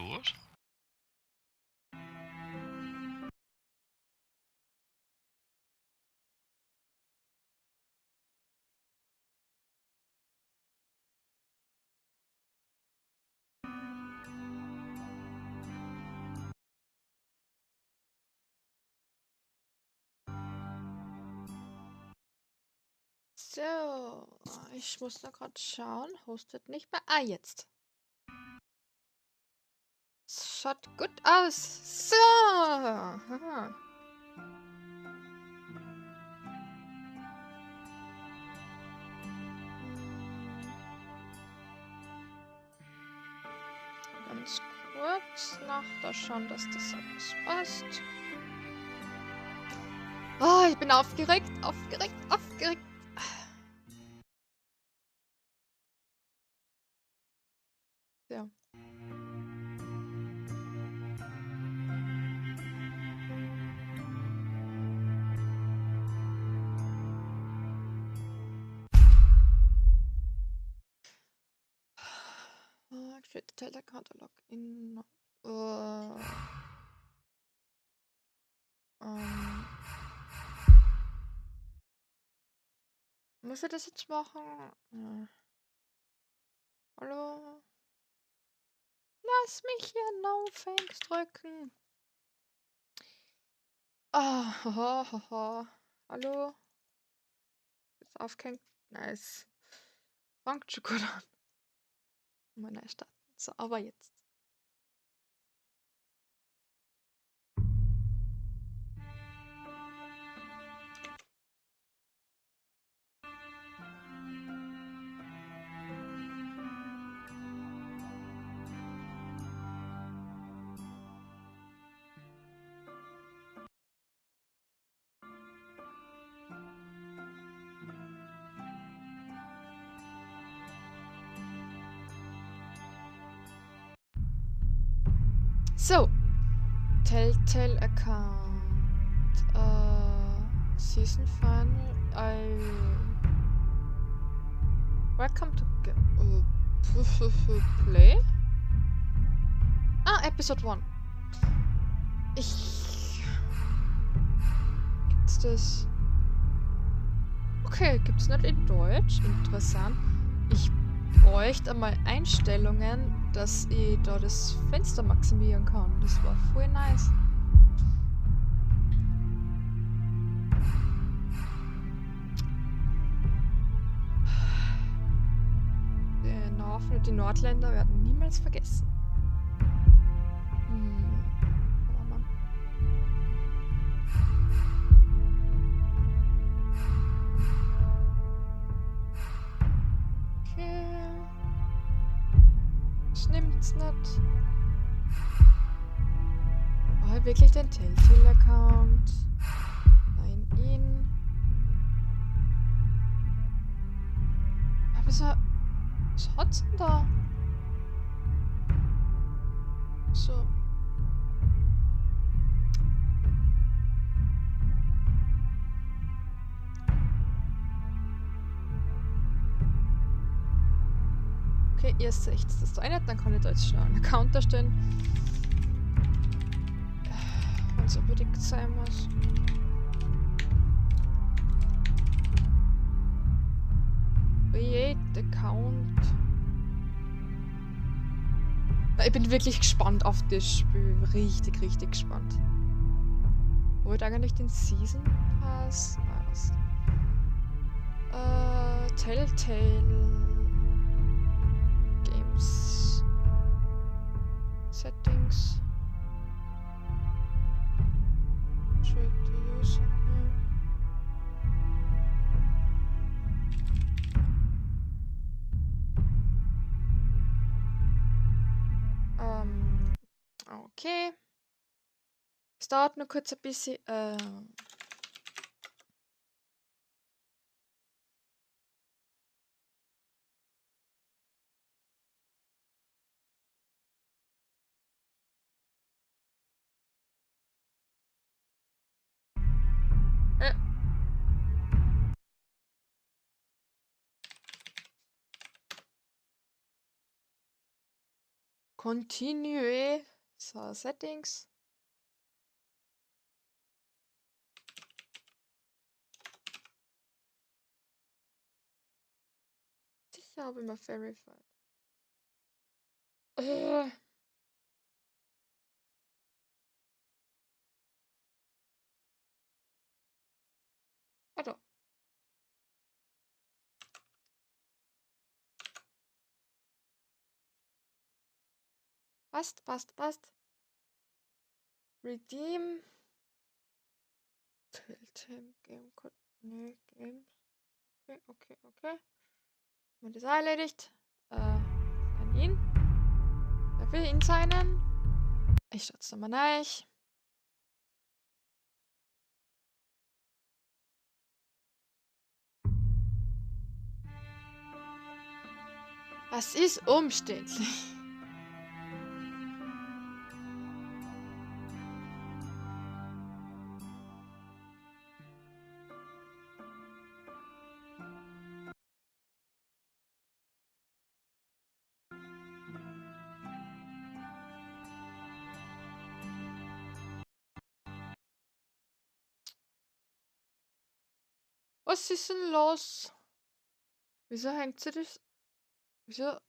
tut? So, ich muss da gerade schauen. Hostet nicht mehr. Ah, jetzt. Schaut gut aus. So. Aha. Ganz kurz nach da schauen, dass das alles passt. Oh, ich bin aufgeregt, aufgeregt, aufgeregt. Ja. Create the Telltale Catalog in. Muss ich das jetzt machen? Hallo? Lass mich hier No Thanks drücken. Hallo? Jetzt aufgehängt. Nice. Fangt schon gut an. Meine Stadt. So, aber jetzt. So. Telltale Account. Season Final. Welcome to Play. Ah, Episode 1. Gibt's das? Okay, gibt's nicht in Deutsch. Interessant. Ich bräuchte einmal Einstellungen, dass ich da das Fenster maximieren kann. Das war voll nice. Den Hafen und die Nordländer werden niemals vergessen. Oh Mann. Okay. Das nimmt's nicht. War halt wirklich den Telltale-Account? Nein, ihn. Aber so. Was hat's denn da? So. Okay, ihr seht das da nicht, dann kann ich da jetzt schnell einen Account erstellen. Wenn es unbedingt sein muss. Create Account. Ich bin wirklich gespannt auf das Spiel. Richtig, richtig gespannt. Wollt eigentlich den Season Pass? Nein, was? Telltale Games Settings. Check the username. Okay. Es dauert nur kurz ein bisschen. Continue. So, Settings. Sicher habe ich mal verified. Warte. Passt. Redeem. Telltale Game Code. Nee, Games. Okay. Haben wir das erledigt? An ihn. Darf ich ihn signen? Ich starte es nochmal rein. Was ist umständlich? Was ist denn los? Wieso hängt sie das? Wieso?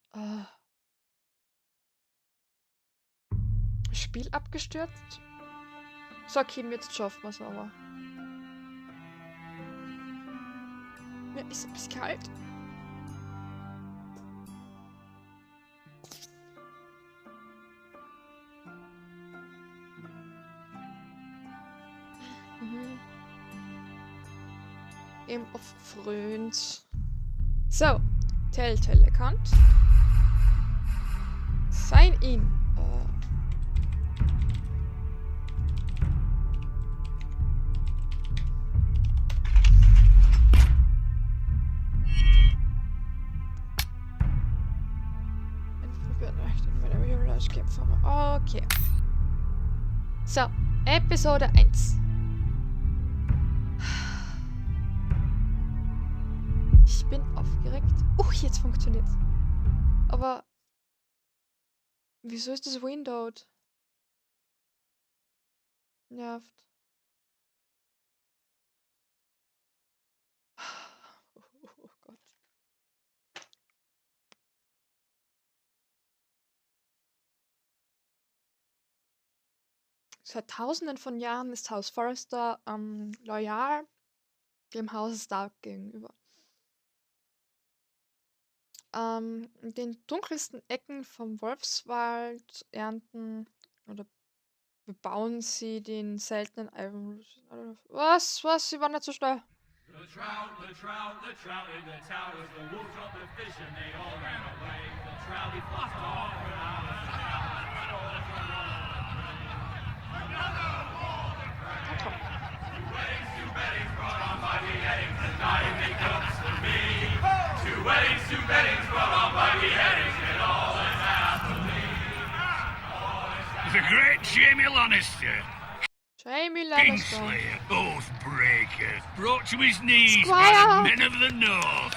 Spiel abgestürzt? So, Kim, jetzt schaffen wir es aber. Mir ist ein bisschen kalt. Game of Thrones. So, Telltale Account. Sign in. Okay. So, Episode 1. Ich bin aufgeregt. Jetzt funktioniert's. Aber wieso ist das windowed? Nervt. Oh Gott. Seit Tausenden von Jahren ist Haus Forrester loyal dem Haus Stark gegenüber. In den dunkelsten Ecken vom Wolfswald ernten oder bebauen sie den seltenen Eisenruß. Was? Sie waren nicht so schnell. The trout in the towers, the wolf dropped the fish and they all ran away. The trout, he flopped off without a another golden prey. Two weddings brought on by the eggs, and diving comes to me. Two weddings brought on by the eggs, and all is happily. The great Jamie Lannister. Jamie Lannister. Kingslayer, Oathbreaker, brought to his knees Squire. by the men of the North.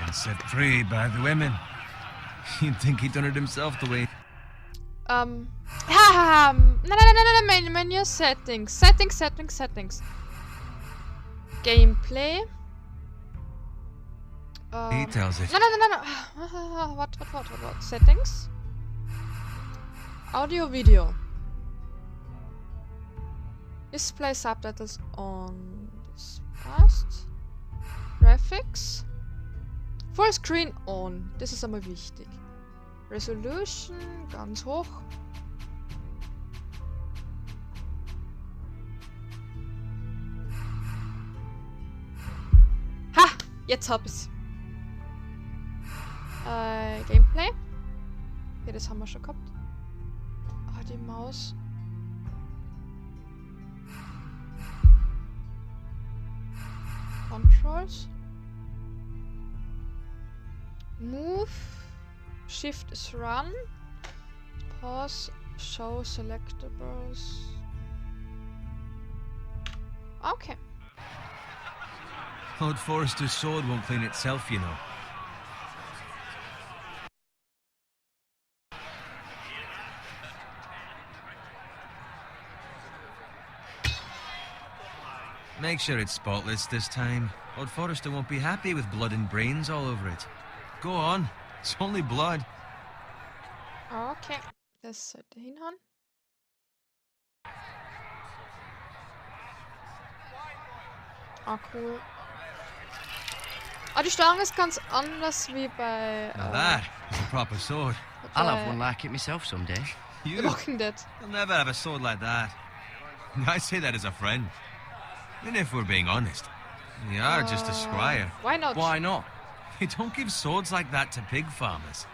And set free by the women. You'd think he'd done it himself the way. No, menu settings. Settings. Gameplay. He tells it. No. What? Settings. Audio, video. Display subtitles on. Das passt. Graphics. Full Screen on. Das ist einmal wichtig. Resolution ganz hoch. Ha! Jetzt hab ich's. Gameplay. Okay, das haben wir schon gehabt. Die Maus. Controls. Move. Shift is run. Pause. Show selectables. Okay. Lord Forrester's sword won't clean itself, you know. Make sure it's spotless this time. Lord Forrester won't be happy with blood and brains all over it. Go on. It's only blood. Okay, das sollte hinhauen. Ah, cool. Ah, die Steuerung ist ganz anders wie bei Now that is a proper sword. I'll have one like it myself someday. The You, Walking Dead. you'll never have a sword like that. I say that as a friend. And if we're being honest, you are just a squire. Why not? Why not? You don't give swords like that to pig farmers.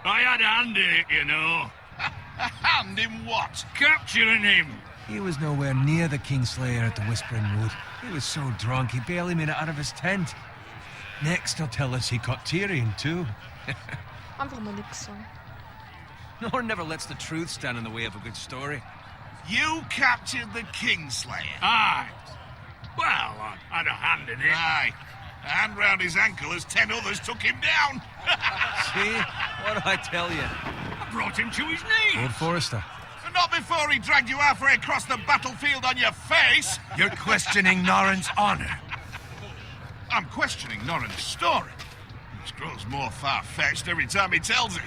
I had a hand in it, you know. A hand in what? Capturing him. He was nowhere near the Kingslayer at the Whispering Wood. He was so drunk he barely made it out of his tent. Next he'll tell us he caught Tyrion too. Einfach mal nix sagen. Nor never lets the truth stand in the way of a good story. You captured the Kingslayer. Aye. Well, I had a hand in it. Aye. A hand round his ankle as 10 others took him down. See? What do I tell you? I brought him to his knees. Lord Forrester. And not before he dragged you halfway across the battlefield on your face. You're questioning Norrin's honor. I'm questioning Norrin's story. It grows more far-fetched every time he tells it.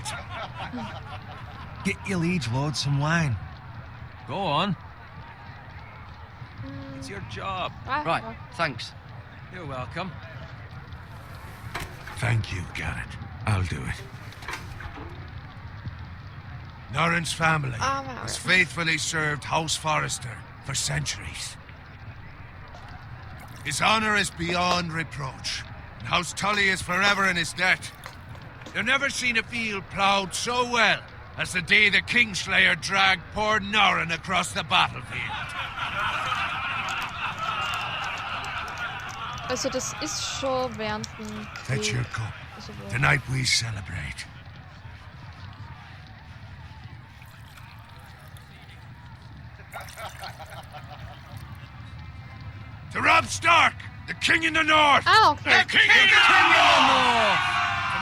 Get your liege lord some wine. Go on. It's your job. Ah, Right, ja. thanks. You're welcome. Thank you, Garrett. I'll do it. Norrin's family Ah, maar has ja. faithfully served House Forrester for centuries. His honor is beyond reproach, and House Tully is forever in his debt. You've never seen a field ploughed so well as the day the Kingslayer dragged poor Norrin across the battlefield. Also das ist schon während dem Fetch Krieg. your cup. Also während- Tonight we celebrate. To Rob Stark, the King in the North! Ah, okay. The King in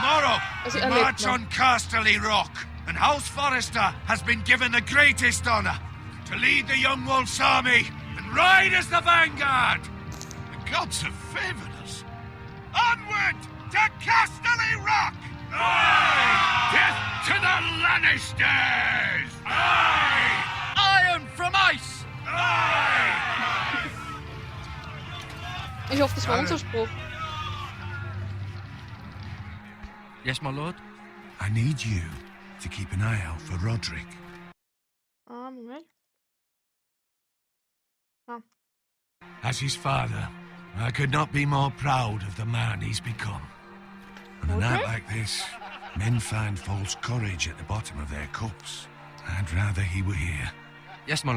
Tomorrow, Also we er lebt march noch. on Casterly Rock, and House Forrester has been given the greatest honor to lead the Young Wolf's army and ride as the vanguard. The gods have favored us. Onward to Casterly Rock! Aye! Death to the Lannisters! Aye! Iron from ice! Aye! Ich hoffe, das war unser Spruch. Yes, my lord? I need you to keep an eye out for Roderick. Ah, Moment. As his father, I could not be more proud of the man he's become. On a night Okay. like this, men find false courage at the bottom of their cups. I'd rather he were here. Yes, my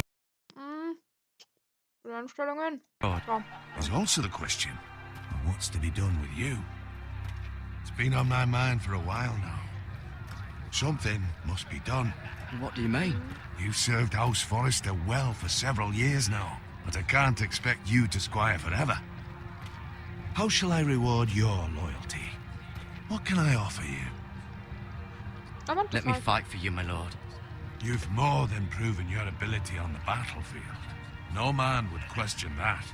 Einstellungen. lord. Ja. There's also the question of what's to be done with you. It's been on my mind for a while now. Something must be done. What do you mean? You've served House Forrester well for several years now, but I can't expect you to squire forever. How shall I reward your loyalty? What can I offer you? I want to Let me fight. fight for you, my lord. You've more than proven your ability on the battlefield. No man would question that.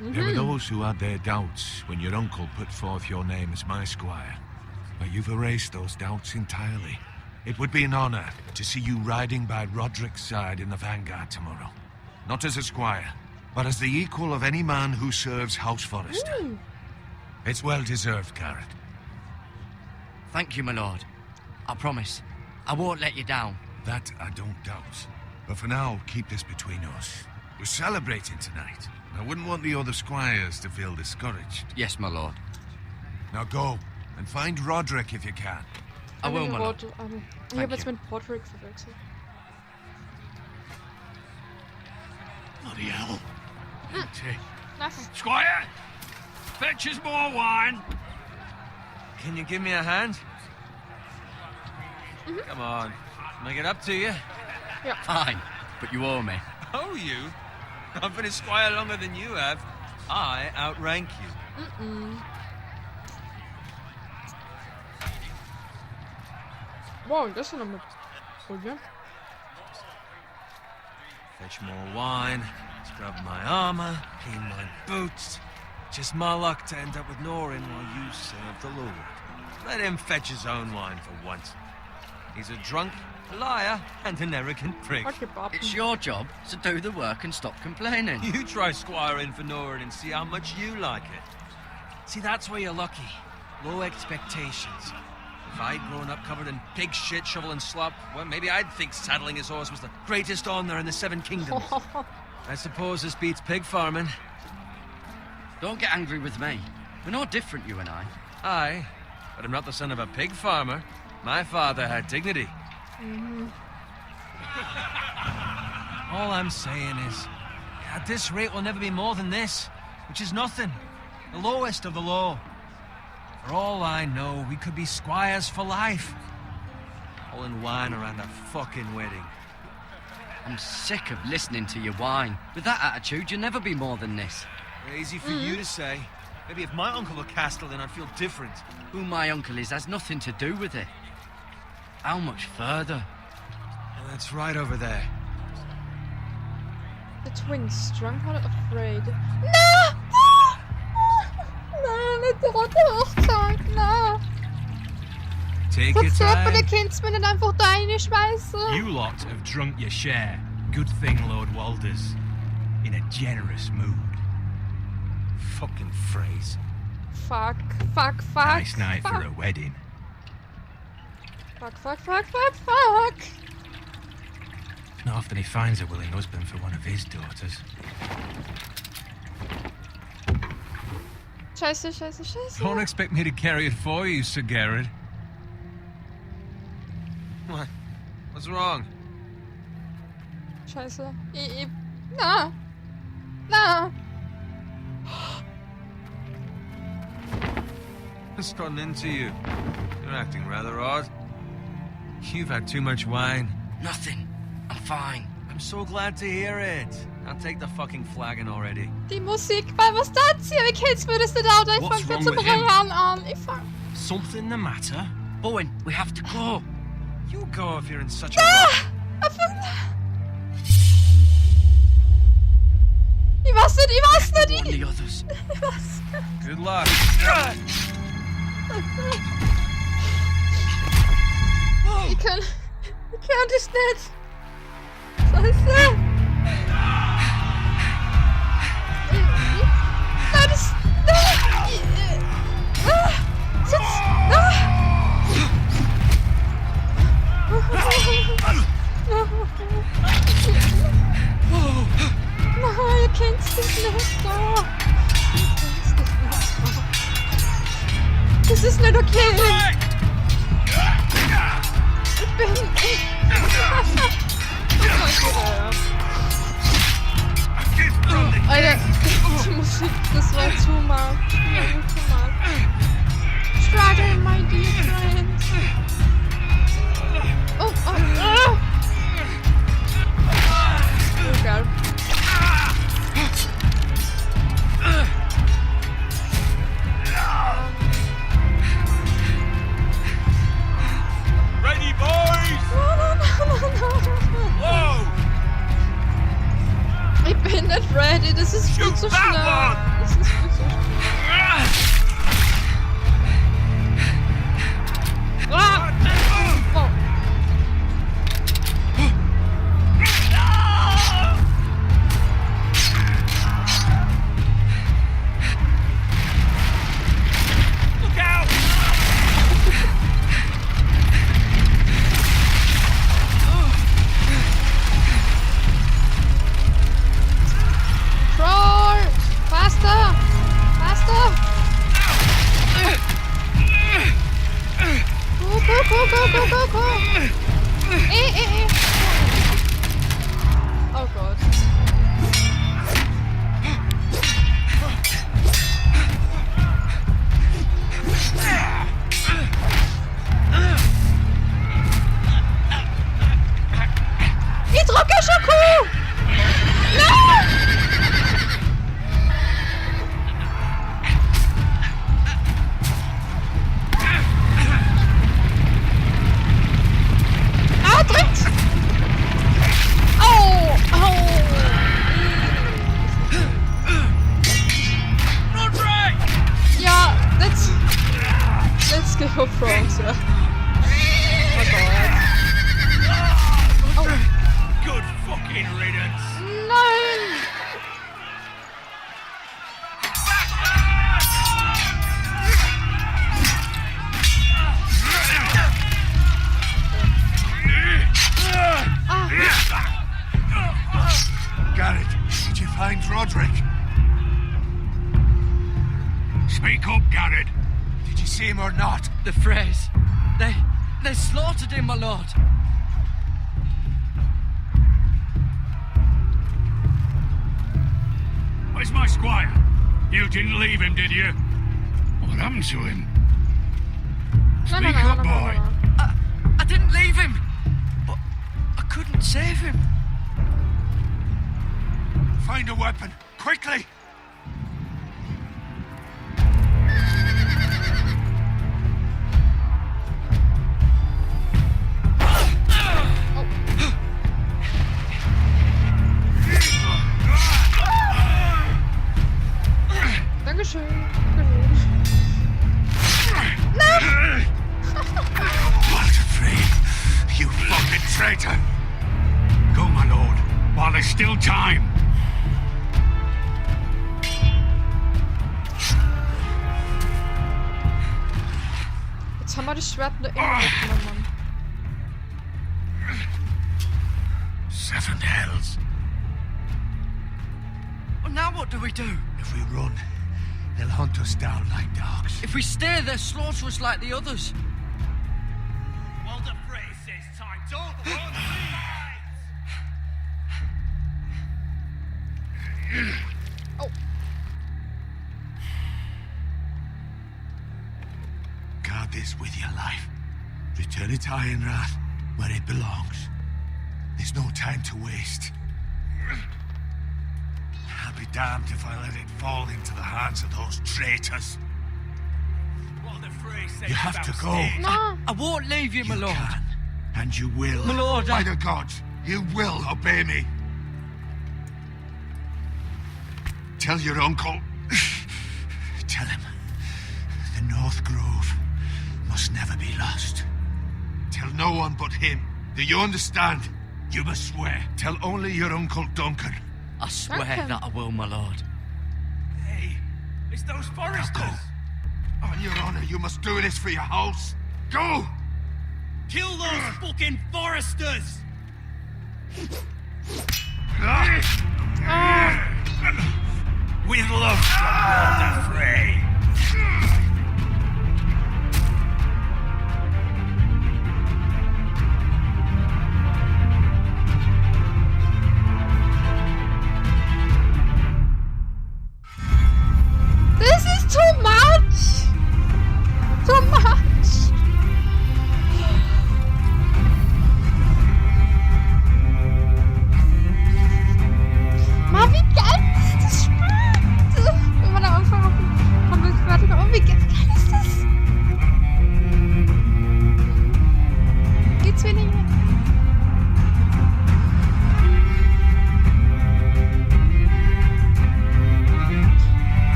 There were those who had their doubts when your uncle put forth your name as my squire. But you've erased those doubts entirely. It would be an honor to see you riding by Roderick's side in the vanguard tomorrow. Not as a squire, but as the equal of any man who serves House Forrester. Ooh. It's well deserved, Garrett. Thank you, my lord. I promise. I won't let you down. That I don't doubt. But for now, keep this between us. We're celebrating tonight. I wouldn't want the other squires to feel discouraged. Yes, my lord. Now go, and find Roderick if you can. I will, my lord. Ich Thank habe jetzt you. mit Podrick verwechselt. Bloody hell. Empty. Nice. Squire! Fetch us more wine. Can you give me a hand? Come on. Make it up to you. Fine, but you owe me. Oh, you? I've been a squire longer than you have. I outrank you. Wow, das ist noch mit Folie. Fetch more wine. Scrub my armor, clean my boots. Just my luck to end up with Norin while you serve the Lord. Let him fetch his own wine for once. He's a drunk, a liar, and an arrogant prick. Okay, Bob. It's your job to do the work and stop complaining. You try squiring for Norin and see how much you like it. See, that's where you're lucky. Low expectations. If I'd grown up covered in pig shit, shovel and slop, well, maybe I'd think saddling his horse was the greatest honor in the Seven Kingdoms. I suppose this beats pig farming. Don't get angry with me. We're no different, you and I. Aye, but I'm not the son of a pig farmer. My father had dignity. All I'm saying is, at this rate we'll never be more than this, which is nothing. The lowest of the low. For all I know, we could be squires for life. All in wine around a fucking wedding. I'm sick of listening to your whine. With that attitude, you'll never be more than this. Easy for you to say. Maybe if my uncle were Castellan, I'd feel different. Who my uncle is has nothing to do with it. How much further? Well, that's right over there. The twins, drunk-hearted, afraid. No! No, niet de rotte hochzeit, no! Take Dat your zeppen de time. kindsmen in een gordijnen schmeißen. You lot have drunk your share. Good thing, Lord Walders. In a generous mood. Fucking phrase. Fuck. Nice night fuck. for a wedding. Fuck. Not often he finds a willing husband for one of his daughters. Scheiße. Don't expect me to carry it for you, Sir Garrett. What? What's wrong? Scheiße. No. What's gotten into you? You're acting rather odd. You've had too much wine. Nothing. I'm fine. I'm so glad to hear it. Now take the fucking flagon already. Die Musik, was das hier? Wie kindsmen is dit altijd? What's Van wrong kut with ze him? aan. Ik vang... Something the matter? Bowen, we have to go. You go if you're in such a rush. Ik was het Warn niet. the others. Good luck. Ik kan dus net. Scheiße. Dat is... No, je kent dit niet. Dit is niet oké. Ik ben... Alter, die Musik, das war too much. Struggle, my dear friends. Oh. Oh, God. Ready, boys! No. Whoa! Ich bin nicht ready, das ist viel Shoot zu that schnell. one! Das ist viel zu schnell. Ah! Oh. Look out! Troll! Faster! Go! Oh Gott. Ich drücke Schoku! Nein! Ah, drückt! Game of Thrones, ja. Oh Gott. Oh. Good fucking riddance. Nein! Garrett, did you find Roderick? Speak up, Garrett. Did you see him or not? The phrase. They slaughtered him, my lord. Where's my squire? You didn't leave him, did you? What happened to him? No, no, Speak no, up, no, no, boy. no, no. I didn't leave him, but I couldn't save him. Find a weapon, quickly! Dankeschön. Dankeschön. Walter Free, you fucking traitor! Go, my lord, while there's still time. Jetzt haben wir das Schwert nur immer mitgenommen. Seven hells. Well, now what do we do? If we run, they'll hunt us down like dogs. If we stay, they'll slaughter us like the others. Walter Frey says time to run. Oh. Guard this with your life. Return it to Ironrath, where it belongs. There's no time to waste. I'll be damned if I let it fall into the hands of those traitors. Walter Frey says You have to go. No. I won't leave you, my You lord. can, and you will. My lord, By the gods, you will obey me. Tell your uncle. Tell him the North Grove must never be lost. Tell no one but him. Do you understand? You must swear. Tell only your Uncle Duncan. I swear Duncan. that I will, my lord. Hey, it's those Now foresters. go. On your honor, you must do this for your house. Go! Kill those fucking foresters. With love from Walter Frey. This is too much! Too much! Mann, wie geil ist das Spiel! Wenn man am Anfang auf dem fertig kommt. Oh, wie geil ist das? Geht's weniger?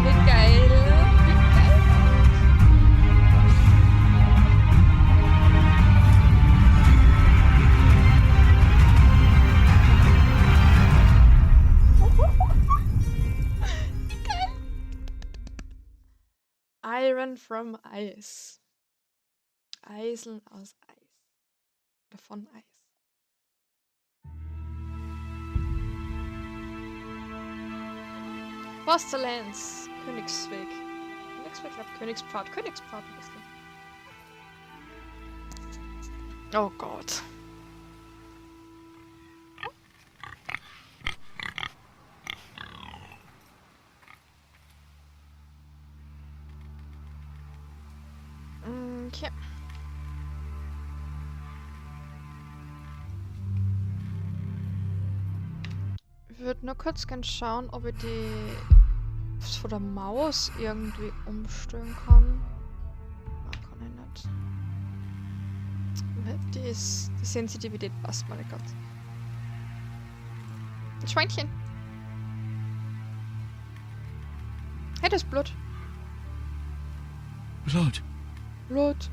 Wie geil! Wie geil! Iron from Ice. Eisen aus Eis. Oder von Eis. Fosterlands. Königsweg. Königsweg, glaube Königspfad. Königspfad ein bisschen. Oh Gott. Okay. Ich würde nur kurz gern schauen, ob ich die Ob ich es von der Maus irgendwie umstellen kann? Ah, kann ich nicht. Die Sensitivität passt mir nicht ganz. Ein Schweinchen. Hey, das ist Blut. Blood. Blut.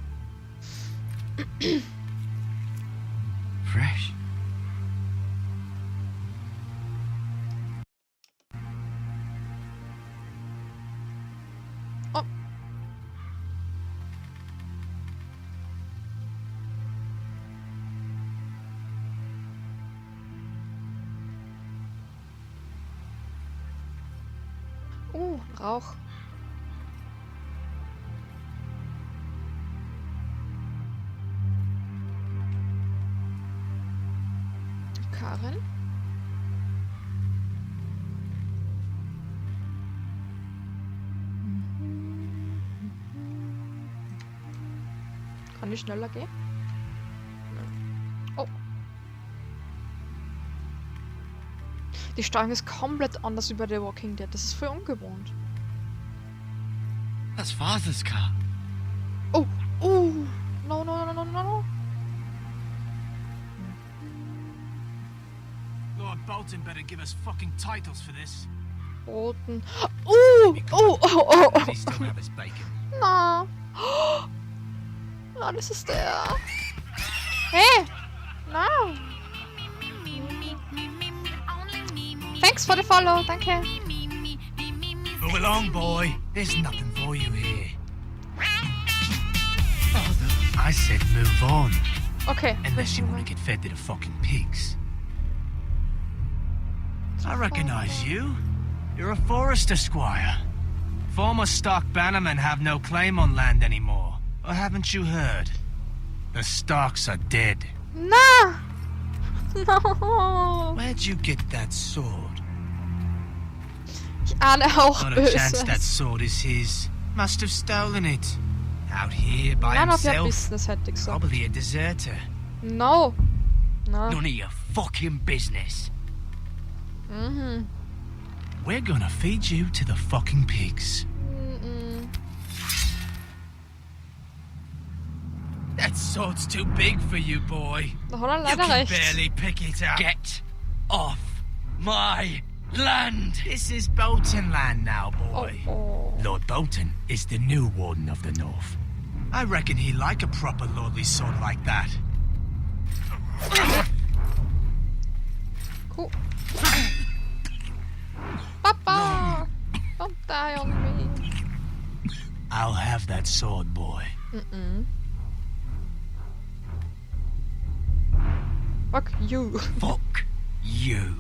Fresh. Oh. Rauch. Karin? Kann ich schneller gehen? Oh. Die Steuerung ist komplett anders über The Walking Dead. Das ist voll ungewohnt. That's Father's car. Oh. Oh. No, no, no, no, no, no. Lord Bolton better give us fucking titles for this. Bolton. Oh. Oh, oh, oh, Does he oh. still have his bacon? Na. Na, das ist der. Hey. Na. Thanks for the follow. Danke. Move along, boy. There's nothing for you here. Father, I said move on. Okay. Unless you want to get fed to the fucking pigs. I recognize you. You're a Forester Squire. Former stock bannermen have no claim on land anymore. Or haven't you heard? The Starks are dead. Na. No. Where'd you get that sword? Ich ahne auch Not a chance that Böses. sword is his. Must have stolen it. Out here by None of your himself. business, hätte ich gesagt. Probably a deserter. No. Na. None of your fucking business. Mhm. We're gonna feed you to the fucking pigs. Mhm. That sword's too big for you, boy. Da hat er You leider can recht. barely pick it up. Get off my land. This is Bolton land now, boy. Oh. Lord Bolton is the new Warden of the North. I reckon he like a proper lordly sword like that. Cool. Papa! Don't die on me. I'll have that sword, boy. Mm-mm. Fuck you. Fuck you.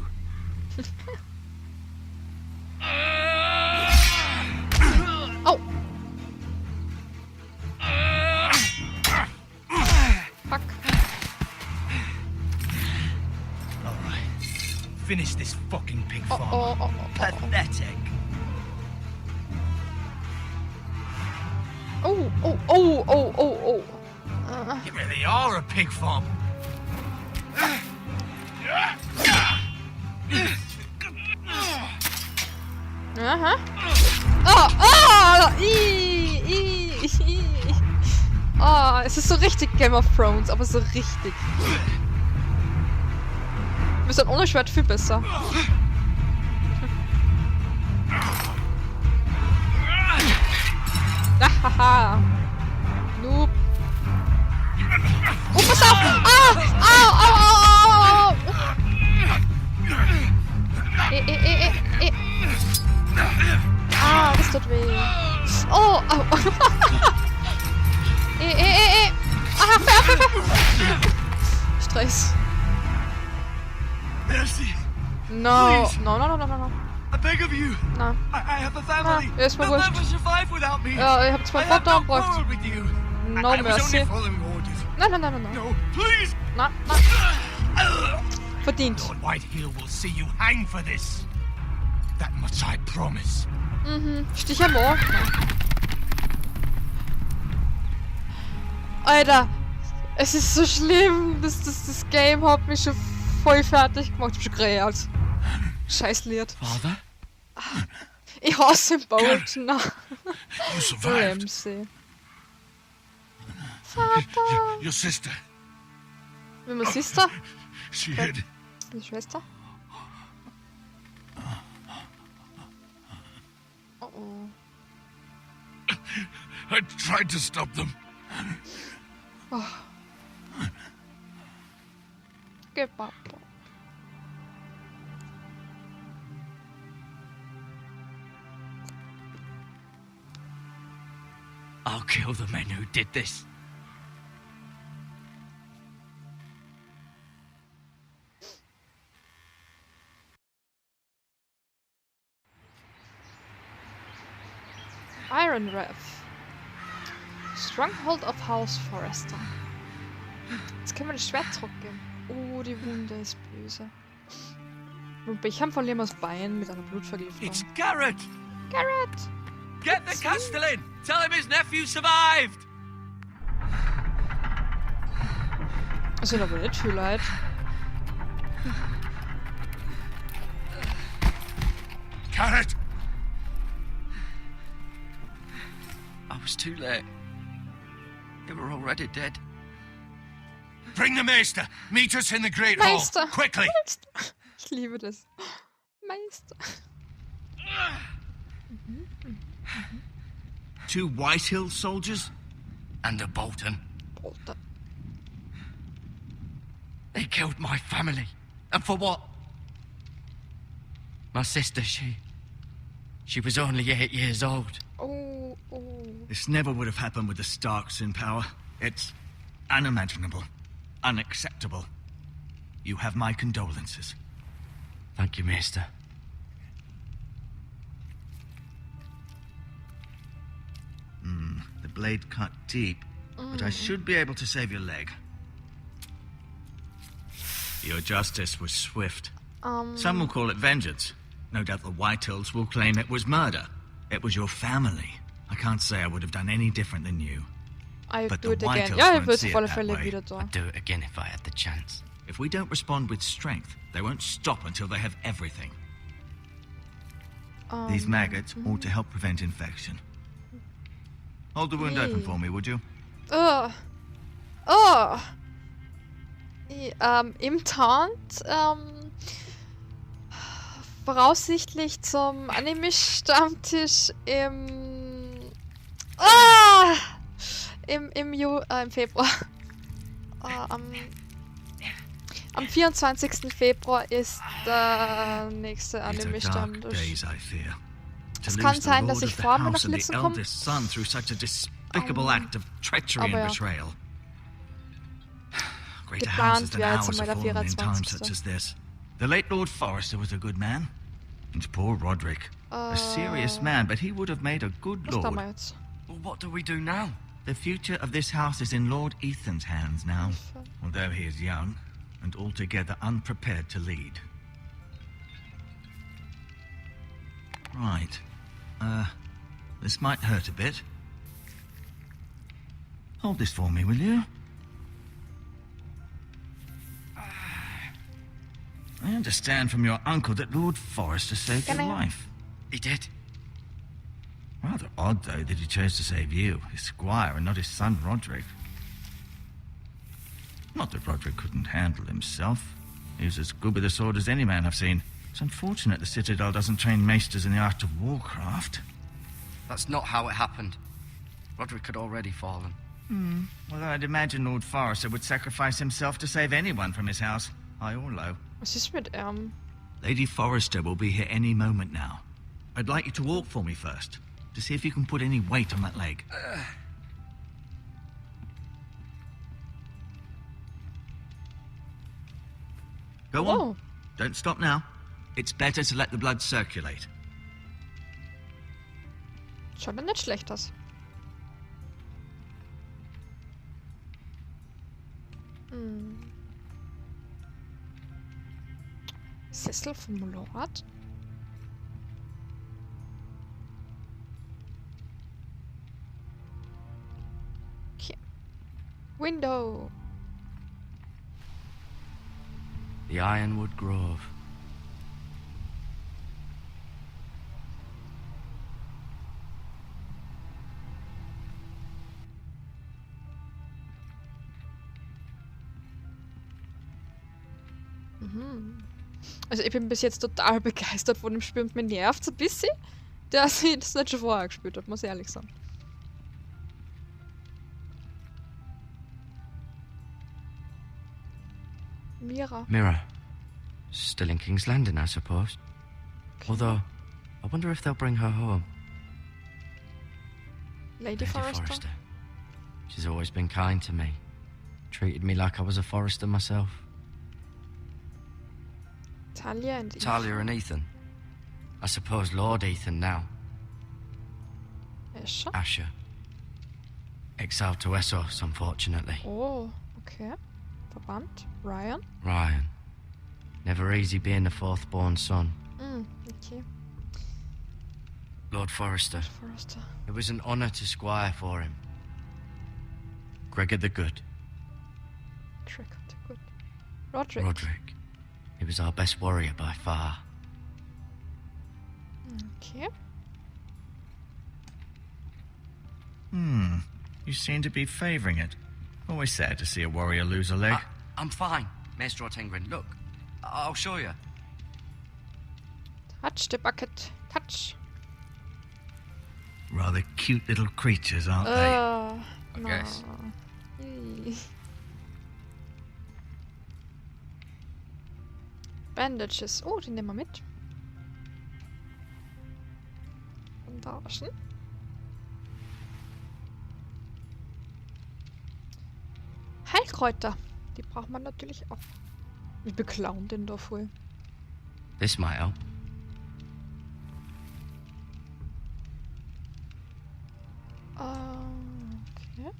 Oh! Fuck. Alright. Finish this fucking pig farm. Oh. Pathetic. Oh. You really are a pig farm. Aha. Oh! Oh, es ist so richtig Game of Thrones, aber so richtig. Wir sind ohne Schwert viel besser. Haha. Noob. Oh, pass auf! Au! Ah, das tut weh. Oh, au. Ah, fair. Stress. Mercy. No. Please. No. I beg of you. No. I have a family. Ja, ist mir They'll wurscht. never survive without me. Ja, ich hab zwei I have Vater no und braucht. quarrel with you. No I was mercy. only following orders. No. No, please. Na. Verdient. Lord Whitehill will see you hang for this. That much I promise. Mhm. Stich am Ohr. Alter. Es ist so schlimm. Das Game hat mich schon voll fertig gemacht. Ich hab schon geredet. Scheiß Lied. Father? Ich Ross im Boot nach You survived. Ramsey. Vater! Your sister. Mit meiner Sister? She hid. Die Schwester? Oh oh. I tried to stop them. Geh, Papa. I'll kill the men who did this. Iron Rev. Stronghold of House Forester. Jetzt können wir das Schwert trocken. Oh, die Wunde ist böse. Und Becham verlieren wir das Bein mit einer Blutvergiftung. It's Garrett! Garrett! Get the Castellan! Tell him his nephew survived! Es sind aber nicht viel Leute. Carrot! I was too late. They were already dead. Bring the Maester. Meet us in the Great Hall. Meister! Quickly! Meister! Ich liebe das. Meister. 2 Whitehill soldiers? And a Bolton. Alter. They killed my family. And for what? My sister, she was only 8 years old. Oh, oh. This never would have happened with the Starks in power. It's unimaginable. Unacceptable. You have my condolences. Thank you, Maester. The blade cut deep, but I should be able to save your leg. Your justice was swift. Some will call it vengeance. No doubt the Whitehills will claim it was murder. It was your family. I can't say I would have done any different than you. I But do the it again. Whitehills Ja, ich won't würde see es it auf alle that Fälle way. wieder tun. I'd do it again if I had the chance. If we don't respond with strength, they won't stop until they have everything. These maggots ought to help prevent infection. Hold the wound open for me, would you? Oh. Oh. Im Taunt, voraussichtlich zum Anime-Stammtisch im Februar. Am 24. Februar ist der nächste These are dark Anime-Stammtisch. days, I fear. To Es lose kann the sein, dass lord ich of the vor mir noch house and the Blitzen komme. eldest son through such a despicable act of treachery Aber and ja. betrayal. Greater Geplant houses than wäre jetzt ours einmal have der fallen in times 24.. such as this. The late Lord Forrester was a good man. And poor Roderick. A serious man, but he would have made a good Was machen wir lord. jetzt? Well, what do we do now? The future of this house is in Lord Ethan's hands now, although he is young and altogether unprepared to lead. Right. This might hurt a bit. Hold this for me, will you? I understand from your uncle that Lord Forrester saved your Can I- life. He did. Rather odd, though, that he chose to save you, his squire, and not his son Roderick. Not that Roderick couldn't handle himself. He was as good with a sword as any man I've seen. It's unfortunate the Citadel doesn't train maesters in the art of warcraft. That's not how it happened. Roderick had already fallen. Well, I'd imagine Lord Forrester would sacrifice himself to save anyone from his house, high or low. Was ist mit Lady Forrester will be here any moment now. I'd like you to walk for me first, to see if you can put any weight on that leg. Go on. Oh. Don't stop now. It's better to let the blood circulate. Schaut ja nicht schlecht aus. Sessel vom Lord? Okay. Window. The Ironwood Grove. Also ich bin bis jetzt total begeistert von dem Spiel und mir nervt es ein bisschen, dass ich das nicht schon vorher gespielt habe, muss ich ehrlich sagen. Mira. Mira. Still in King's Landing, I suppose. Okay. Although, I wonder if they'll bring her home. Lady Forrester. She's always been kind to me. Treated me like I was a Forrester myself. Talia and Ethan. Talia and Ethan. I suppose Lord Ethan now. Asher. Asher. Exiled to Essos, unfortunately. Oh, okay. Verwandt. Ryan. Ryan. Never easy being the fourth-born son. Okay. Lord Forrester. Forrester. It was an honour to squire for him. Gregor the Good. Gregor the Good. Roderick. Roderick. He was our best warrior by far. Okay. You seem to be favouring it. Always sad to see a warrior lose a leg. I'm fine, Maester Ortengrin. Look, I'll show you. Touch the bucket. Touch. Rather cute little creatures, aren't they? No. guess. Bandages. Oh, die nehmen wir mit. Bandagen. Heilkräuter. Die braucht man natürlich auch. Wir beklauen den da voll. This might help. Okay.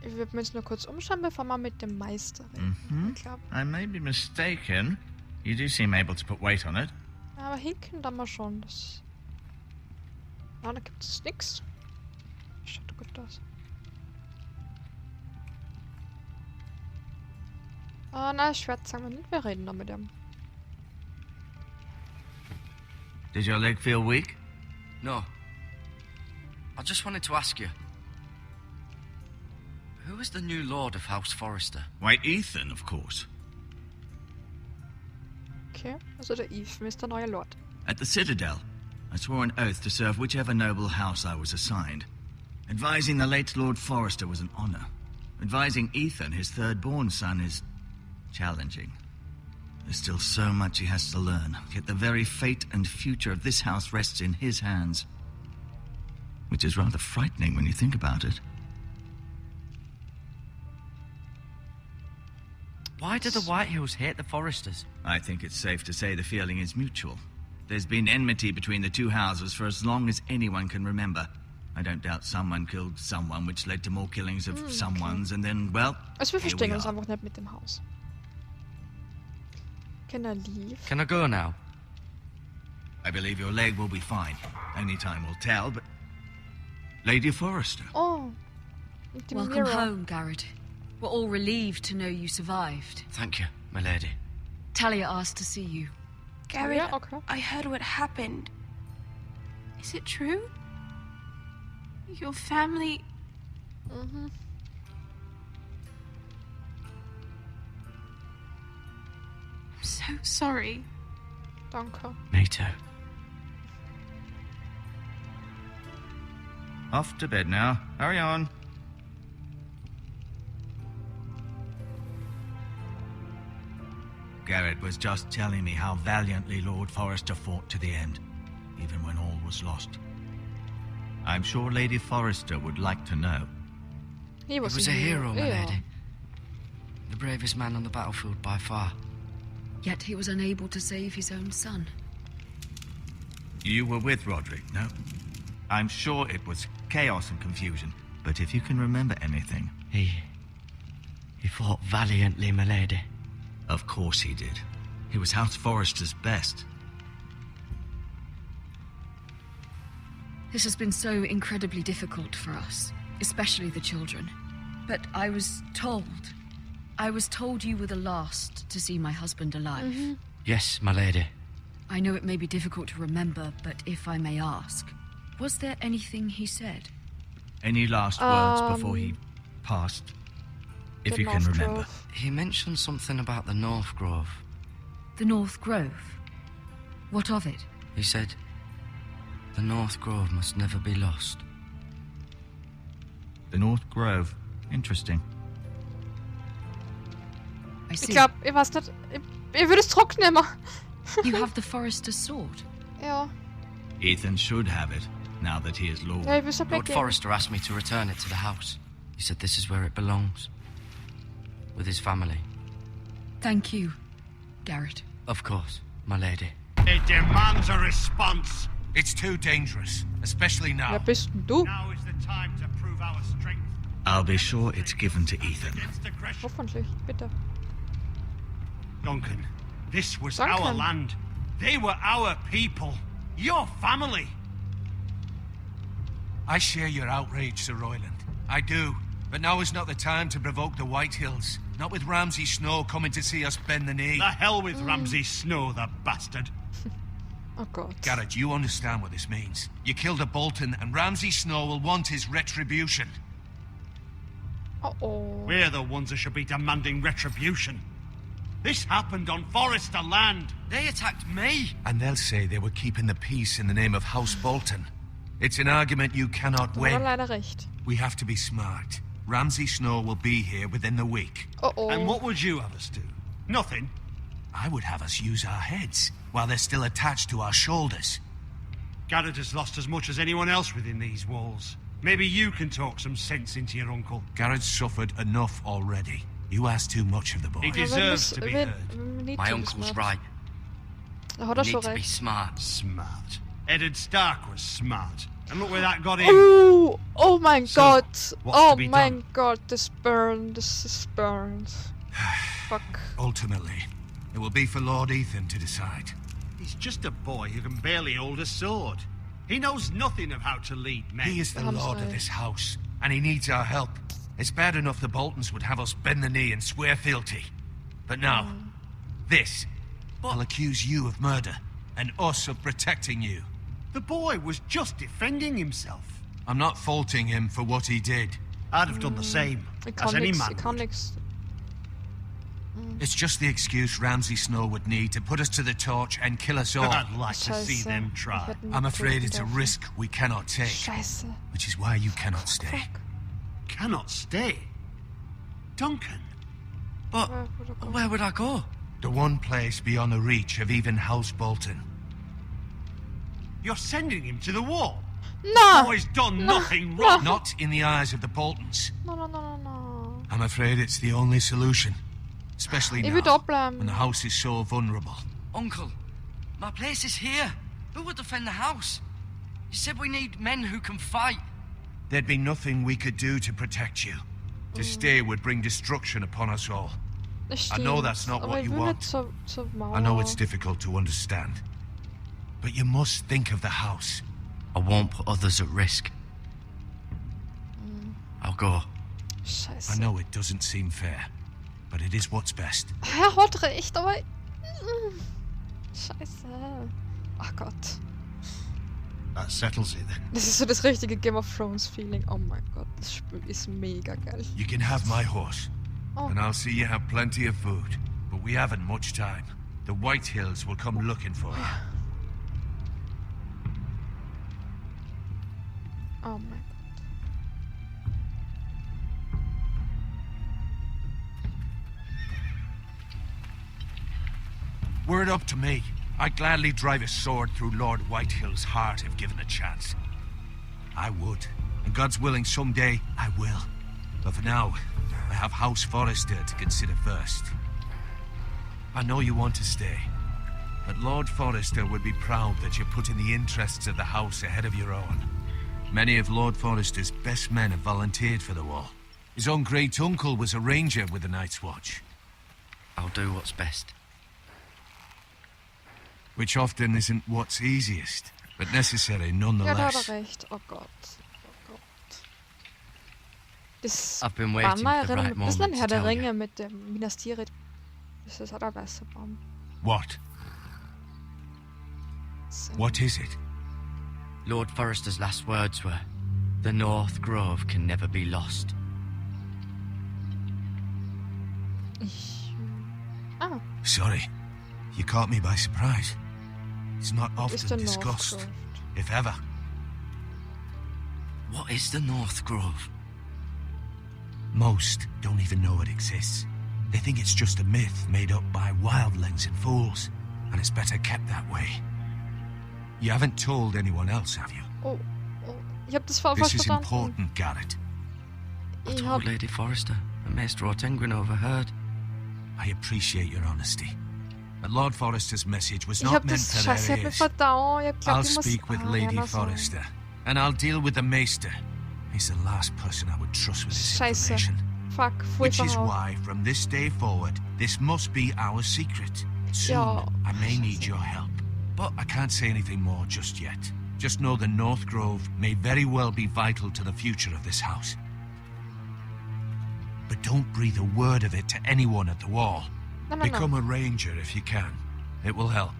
Ich würde mir jetzt nur kurz umschauen, bevor wir mit dem Meister reden. Ich glaube. I may be mistaken. You do seem able to put weight on it. Aber hinken da mal schon. Das. Ja, da gibt es nichts. Schaut gut aus. Oh nein, Schwert sagen wir nicht. Wir reden da mit ihm. Does your leg feel weak? No. I just wanted to ask you. Who is the new Lord of House Forrester? Why, Ethan, of course. Okay, also der Ethan ist der neue Lord. At the Citadel, I swore an oath to serve whichever noble house I was assigned. Advising the late Lord Forrester was an honor. Advising Ethan, his third-born son, is challenging. There's still so much he has to learn, yet the very fate and future of this house rests in his hands. Which is rather frightening when you think about it. Why do the Whitehills hate the Forresters? I think it's safe to say the feeling is mutual. There's been enmity between the two houses for as long as anyone can remember. I don't doubt someone killed someone, which led to more killings of someone's, and then, well, Also wir here verstehen we uns are. einfach nicht mit dem Haus. Can I leave? Can I go now? I believe your leg will be fine. Only time will tell, but... Lady Forrester. Oh. Mit dem Welcome Mirror. home, Garrett. We're all relieved to know you survived. Thank you, my lady. Talia asked to see you. Garrett, Yeah, okay. I heard what happened. Is it true? Your family... Mhm. I'm so sorry. Danke. Me too. Off to bed now. Hurry on. Garrett was just telling me how valiantly Lord Forrester fought to the end, even when all was lost. I'm sure Lady Forrester would like to know. He was, He was a hero, my Yeah. lady. The bravest man on the battlefield by far. Yet he was unable to save his own son. You were with Roderick, no? I'm sure it was chaos and confusion, but if you can remember anything... He fought valiantly, my lady. Of course he did. He was House Forrester's best. This has been so incredibly difficult for us, especially the children. But I was told you were the last to see my husband alive. Yes, my lady. I know it may be difficult to remember, but if I may ask, was there anything he said? Any last words before he passed? if The you can North remember. Grove. He mentioned something about the North Grove. The North Grove. What of it? He said, the North Grove must never be lost. The North Grove. Interesting. I Ich see. glaube, ich weiß nicht. Ich würde es trocken nehmen. You have the Forester's sword. Ja. Ethan should have it, now that he is Lord. Ja, ich will es Lord weggeben. Forrester asked me to return it to the house. He said this is where it belongs. With his family. Thank you, Garrett. Of course, my lady. It demands a response. It's too dangerous, especially now. Wer bist denn du? Now is the time to prove our strength I'll be sure it's given to Ethan. against aggression. Hoffentlich, bitte. Duncan, this was Duncan. our land. They were our people. Your family. I share your outrage, Sir Royland. I do. But now is not the time to provoke the White Hills. Not with Ramsay Snow coming to see us bend the knee. The hell with Ramsay Snow, the bastard. Oh Gott. Garrett, you understand what this means. You killed a Bolton, and Ramsay Snow will want his retribution. Oh oh. We're the ones that should be demanding retribution. This happened on Forester land. They attacked me! And they'll say they were keeping the peace in the name of House Bolton. It's an argument you cannot Da hat er win. leider recht. We have to be smart. Ramsay Snow will be here within the week. Oh oh. And what would you have us do? Nothing. I would have us use our heads while they're still attached to our shoulders. Garrett has lost as much as anyone else within these walls. Maybe you can talk some sense into your uncle. Garrett's suffered enough already. You ask too much of the boy. He deserves to be heard. My uncle's right. Da hat You er need schon to be recht. smart. Smart. Eddard Stark was smart. And look where that got him. Oh, oh mein So, Gott. what's Oh to be mein done? Gott, this burn. This is burned. Fuck. Ultimately, it will be for Lord Ethan to decide. He's just a boy who can barely hold a sword. He knows nothing of how to lead men. He is the I'm lord of sorry. this house, and he needs our help. It's bad enough the Boltons would have us bend the knee and swear fealty. But now, this will accuse you of murder, and us of protecting you. The boy was just defending himself. I'm not faulting him for what he did. I'd have done the same, Ich as kann any nix. man Ich kann would. nix. It's just the excuse Ramsay Snow would need to put us to the torch and kill us all. I'd like to see Scheiße. them Ich try. hätte I'm nicht afraid töten it's a dürfen. risk we cannot take, Scheiße. which is why you cannot stay. Fuck. Cannot stay. Duncan. But Wo would I go? where would I go? The one place beyond the reach of even House Bolton. You're sending him to the war. No! Boy's done No. nothing No. wrong. Not in the eyes of the Boltons. No, no, no, no, no. I'm afraid it's the only solution. Especially Ich will now, dort bleiben. when the house is so vulnerable. Uncle, my place is here. Who would defend the house? You said we need men who can fight. There'd be nothing we could do to protect you. To stay would bring destruction upon us all. Das I know stimmt. that's not Aber what ich you will want. nicht zur Mauer. I know it's difficult to understand. But you must think of the house. I won't put others at risk. I'll go. Scheiße. I know it doesn't seem fair, but it is what's best. Er hat recht, aber... Scheiße. Ach Gott. That settles it then. Das ist so das richtige Game of Thrones Feeling. Oh mein Gott, das Spiel ist mega geil. You can have my horse, Oh. and I'll see you have plenty of food. But we haven't much time. The White Hills will come looking for you. Oh mein Gott. Were it up to me, I'd gladly drive a sword through Lord Whitehill's heart if given a chance. I would, and God's willing someday I will. But for now, I have House Forrester to consider first. I know you want to stay, but Lord Forrester would be proud that you're putting the interests of the house ahead of your own. Many of Lord Forrester's best men have volunteered for the war. His own great-uncle was a ranger with the Night's Watch. I'll do what's best. Which often isn't what's easiest, but necessary Ja, da hat nonetheless. er recht. Oh Gott. Oh Gott. Das I've been waiting Banner for the erinnert right mich ein bisschen an moment Herr to der tell Ringe you. mit dem Minas Tirith. Das ist der weiße Baum. What? So. What is it? Lord Forrester's last words were, "The North Grove can never be lost." Ah, Sorry, you caught me by surprise. It's not is the often North discussed, Grove. if ever. What is the North Grove? Most don't even know it exists. They think it's just a myth made up by wildlings and fools, and it's better kept that way. You haven't told anyone else, have you? Oh, ich hab das falsch This is verstanden. important, Garrett. I Ich told hab... Lady Forrester, and Maester Ortengren overheard. I appreciate your honesty. But Lord Forrester's message was Ich not hab meant das for Scheiße, ich their hab mir ears. verdauert. Ich glaub, I'll ich muss... speak with Ah, Lady ja, so. Forrester, and I'll deal with the Maester. He's the last person I would trust with this Scheiße. information. Fuck, Which is Furchtbar. why, from this day forward, this must be our secret. Soon, Ja. I may need your help. But I can't say anything more just yet. Just know the North Grove may very well be vital to the future of this house. But don't breathe a word of it to anyone at the wall. No. Become a ranger if you can. It will help.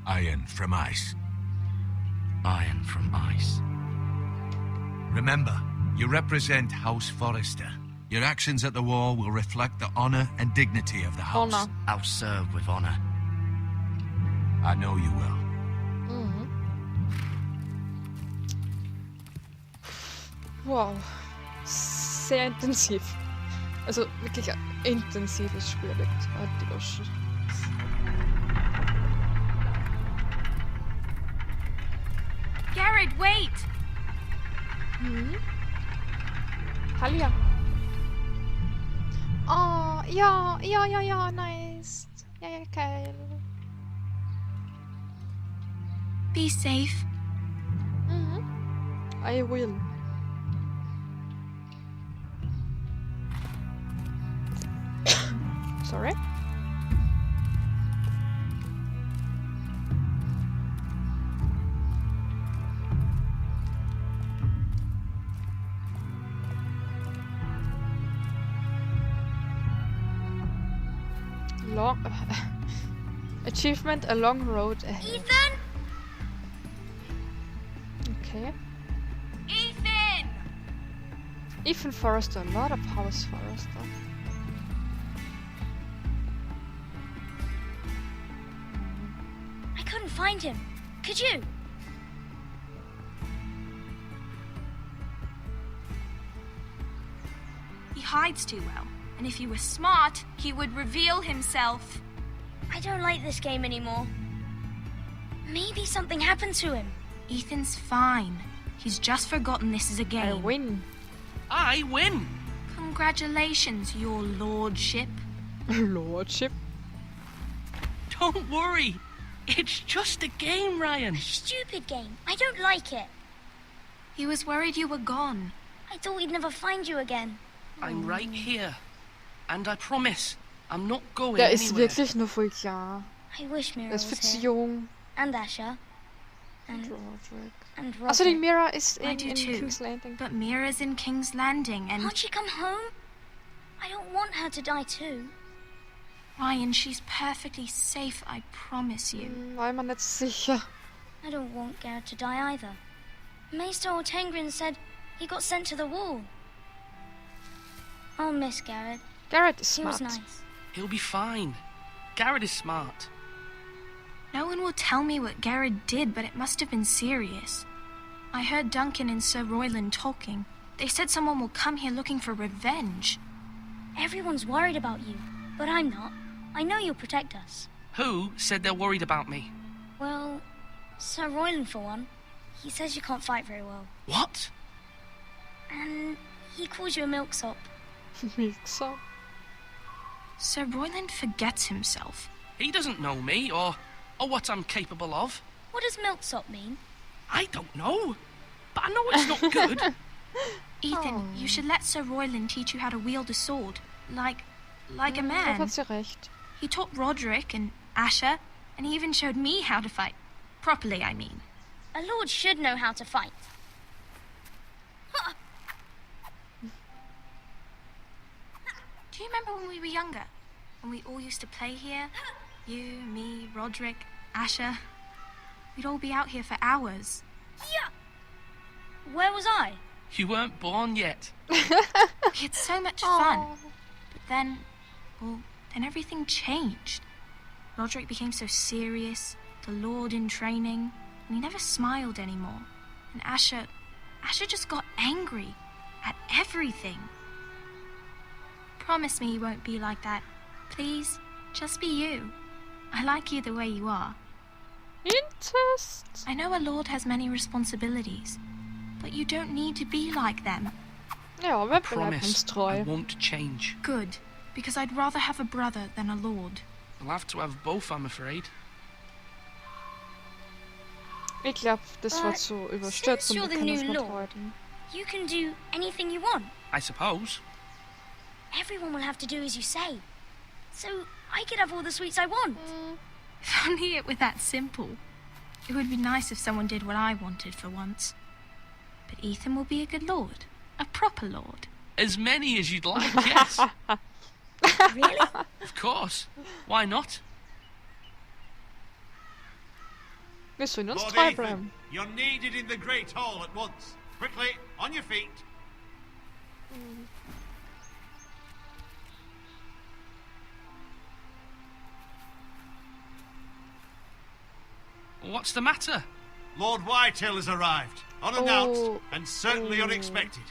Iron from ice. Iron from ice. Remember, you represent House Forrester. Your actions at the war will reflect the honor and dignity of the house. Honor. I'll serve with honor. I know you will. Wow. Sehr intensiv. Also wirklich ein intensives Spiel. Heutiger Shit. Garrett, wait! Talia. Oh, ja, nice. Ja, geil. Be safe. I will. Sorry. Long achievement, a long road ahead. Ethan? Okay. Ethan! Ethan Forrester, a lot of House Forrester. I couldn't find him. Could you? He hides too well, and if he were smart, he would reveal himself. I don't like this game anymore. Maybe something happened to him. Ethan's fine. He's just forgotten this is a game. I win. I win! Congratulations, your lordship. Lordship. Don't worry. It's just a game, Ryan. Stupid game. I don't like it. He was worried you were gone. I thought we'd never find you again. I'm right here. And I promise, I'm not going Der ist anywhere. wirklich nur voll klar. I wish Mira Der ist was viel zu here. jung. And Asher. And Roderick. Roderick. Außerdem Mira ist I in do too. King's Landing. But Mira's in King's Landing, and Can't she come home? I don't want her to die too. Ryan, she's perfectly safe, I promise you. War immer nicht sicher. I don't want Garrett to die either. Maester Ortengren said he got sent to the wall. I'll miss Garrett. Garrett is He smart. was nice. He'll be fine. Garrett is smart. No one will tell me what Garrett did, but it must have been serious. I heard Duncan and Sir Royland talking. They said someone will come here looking for revenge. Everyone's worried about you, but I'm not. I know you'll protect us. Who said they're worried about me? Well, Sir Royland for one. He says you can't fight very well. What? And he calls you a milksop. Milksop. Sir Royland forgets himself. He doesn't know me or what I'm capable of. What does milksop mean? I don't know. But I know it's not good. Ethan, you should let Sir Royland teach you how to wield a sword. Like a Da man. hat sie recht. He taught Roderick and Asher, and he even showed me how to fight. Properly, I mean. A lord should know how to fight. Do you remember when we were younger? When we all used to play here? You, me, Roderick, Asher. we'd all be out here for hours. Yeah. Where was I? You weren't born yet. We had so much fun. But then, well, then everything changed. Roderick became so serious, the Lord in training, and he never smiled anymore. And Asher just got angry at everything. Promise me you won't be like that. Please, just be you. I like you the way you are. Incest. I know a lord has many responsibilities, but you don't need to be like them. Ja, wir bleiben Promise, uns I treu. won't change. Good, because I'd rather have a brother than a lord. I'll have to have both, I'm afraid. Ich glaube, das war zu überstürzt Since und you're wir the können es new nicht lord, halten. you can do anything you want. I suppose. Everyone will have to do as you say. So I could have all the sweets I want. If only it were that simple. It would be nice if someone did what I wanted for once. But Ethan will be a good lord. A proper lord. As many as you'd like, yes. Really? Of course. Why not? Wir sollen uns Lord treu Ethan, bleiben. you're needed in the Great Hall at once. Quickly, on your feet. What's the matter? Lord Whitehill has arrived, unannounced Oh. and certainly Oh. unexpected.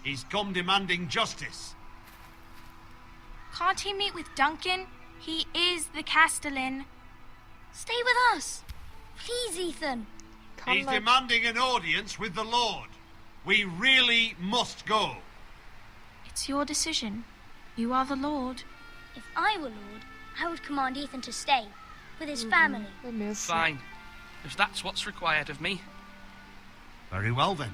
He's come demanding justice. Can't he meet with Duncan? He is the Castellan. Stay with us. Please, Ethan. Kann He's man... demanding an audience with the Lord. We really must go. It's your decision. You are the lord. If I were lord, I would command Ethan to stay with his family. Bei mir ist Fine. If that's what's required of me. Very well then.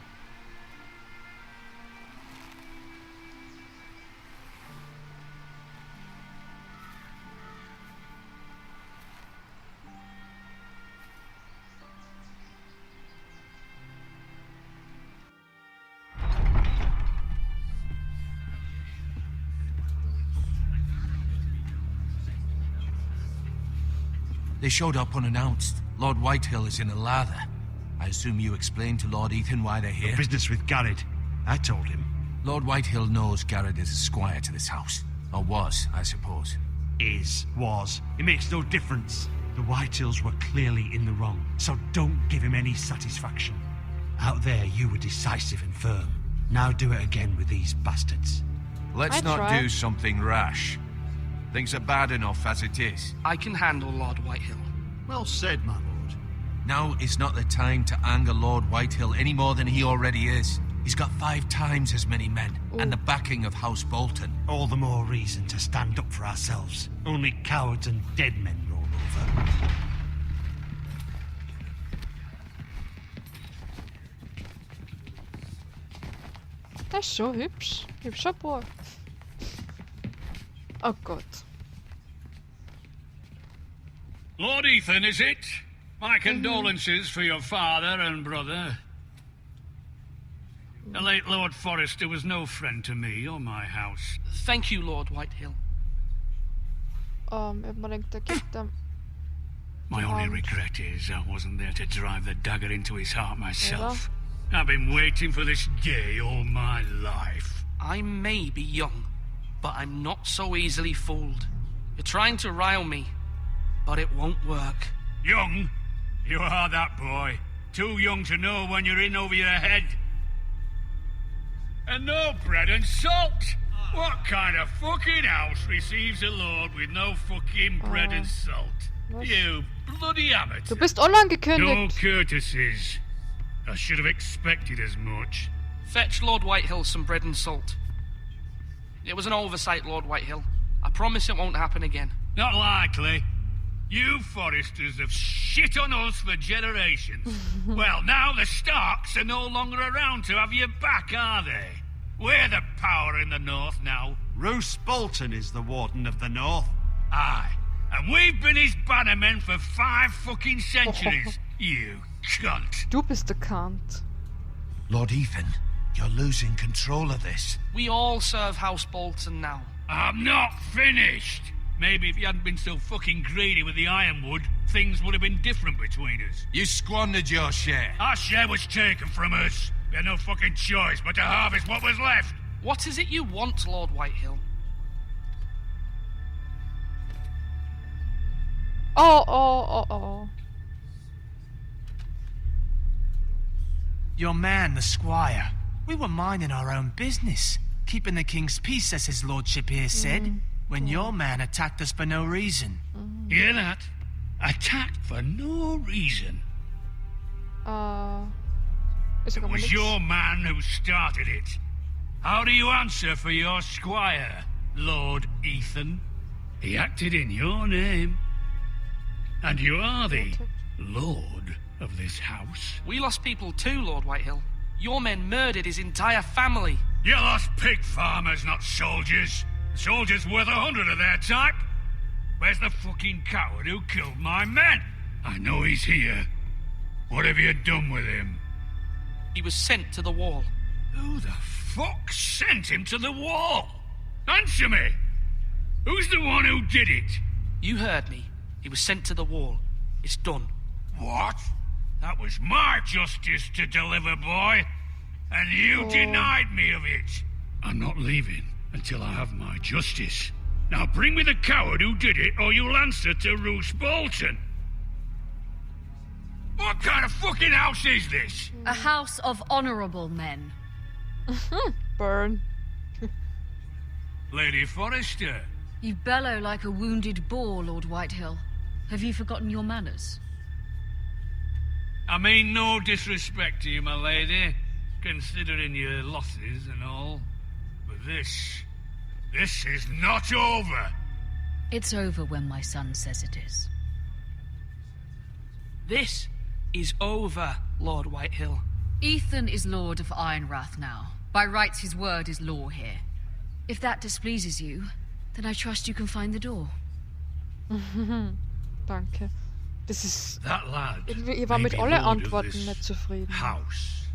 They showed up unannounced. Lord Whitehill is in a lather. I assume you explained to Lord Ethan why they're here? Business with Garrett. I told him. Lord Whitehill knows Garrett is a squire to this house. Or was, I suppose. Was. It makes no difference. The Whitehills were clearly in the wrong, so don't give him any satisfaction. Out there, you were decisive and firm. Now do it again with these bastards. Let's I not try. do something rash. Things are bad enough as it is. I can handle Lord Whitehill. Well said, my lord. Now is not the time to anger Lord Whitehill any more than he already is. He's got 5 times as many men, and the backing of House Bolton. All the more reason to stand up for ourselves. Only cowards and dead men roll over. Der ist so hübsch. Hübscher Boy. Oh Gott. Lord Ethan, is it? My condolences for your father and brother. The late Lord Forrester was no friend to me or my house. Thank you, Lord Whitehill. Unbedingt, der gibt dem... My only regret is I wasn't there to drive the dagger into his heart myself. I've been waiting for this day all my life. I may be young, but I'm not so easily fooled. You're trying to rile me, but it won't work. Young? You are that boy. Too young to know when you're in over your head. And no bread and salt! What kind of fucking house receives a lord with no fucking bread and salt? Was? You bloody amateur. Du bist No unangekündigt. courtesies. I should have expected as much. Fetch Lord Whitehill some bread and salt. It was an oversight, Lord Whitehill. I promise it won't happen again. Not likely. You Foresters have shit on us for generations. Well, now the Starks are no longer around to have your back, are they? We're the power in the north now. Roose Bolton is the Warden of the North. Aye. And we've been his bannermen for 5 fucking centuries. You cunt. Du bist der Kant. Lord Ethan, you're losing control of this. We all serve House Bolton now. I'm not finished. Maybe if you hadn't been so fucking greedy with the ironwood, things would have been different between us. You squandered your share. Our share was taken from us. We had no fucking choice but to harvest what was left. What is it you want, Lord Whitehill? Oh. Your man, the squire. We were minding our own business, keeping the king's peace, as his lordship here said, when your man attacked us for no reason. Hear that? Attacked for no reason. It was your man who started it. How do you answer for your squire, Lord Ethan? He acted in your name. And you are the lord of this house. We lost people too, Lord Whitehill. Your men murdered his entire family. You lost pig farmers, not soldiers. Soldiers worth 100 of their type. Where's the fucking coward who killed my men? I know he's here. What have you done with him? He was sent to the wall. Who the fuck sent him to the wall? Answer me! Who's the one who did it? You heard me. He was sent to the wall. It's done. What? That was my justice to deliver, boy. And you denied me of it. I'm not leaving until I have my justice. Now bring me the coward who did it, or you'll answer to Roose Bolton. What kind of fucking house is this? A house of honorable men. Burn. Lady Forrester. You bellow like a wounded boar, Lord Whitehill. Have you forgotten your manners? I mean no disrespect to you, my lady, considering your losses and all. But this is not over. It's over when my son says it is. This is over, Lord Whitehill. Ethan is Lord of Ironrath now. By rights, his word is law here. If that displeases you, then I trust you can find the door. Danke. Das ist... That lad Ihr war mit alle Antworten nicht zufrieden. House.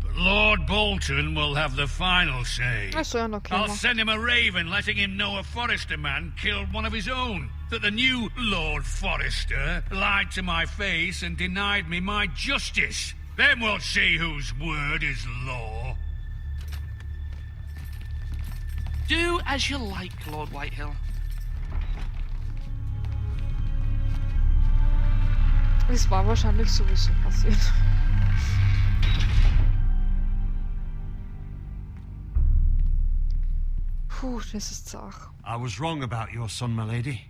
But Lord Bolton will have the final say. Ach so, ja, noch I'll kleiner. send him a raven letting him know a Forrester man killed one of his own. That the new Lord Forrester lied to my face and denied me my justice. Then we'll see whose word is law. Do as you like, Lord Whitehill. Es war wahrscheinlich sowieso passiert. Puh, das ist zart. I was wrong about your son, my lady.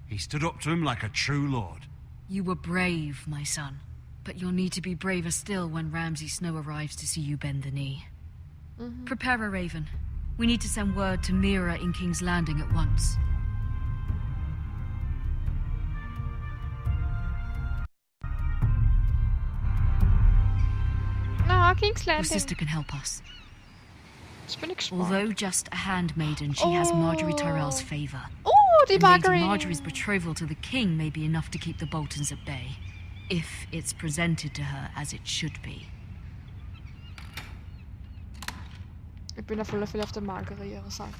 He stood up to him like a true lord. You were brave, my son. But you'll need to be braver still when Ramsay Snow arrives to see you bend the knee. Prepare a raven. We need to send word to Mira in King's Landing at once. Na, King's Your Landing. sister can help us. Ich bin gespannt. Although just a handmaiden, she has Marjorie Tyrell's favor. Oh, die And Lady Marjorie. Marjorie's betrothal to the king may be enough to keep the Boltons at bay, if it's presented to her as it should be. Ich bin auf alle Fälle auf der Marjorie ihrer Seite.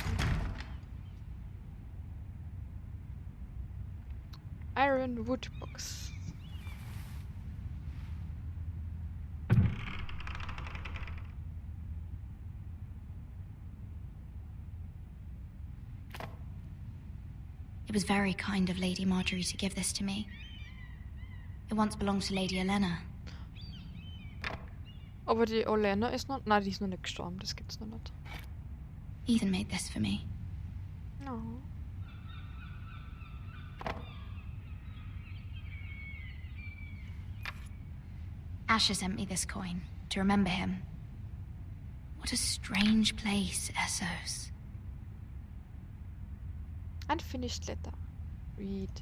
Iron Wood Box. It was very kind of Lady Marjorie to give this to me. It once belonged to Lady Olenna. Aber die Olenna ist noch... Nein, die ist noch nicht gestorben. Das gibt's noch nicht. Ethan made this for me. No. Asher sent me this coin to remember him. What a strange place, Essos. Unfinished letter. Read.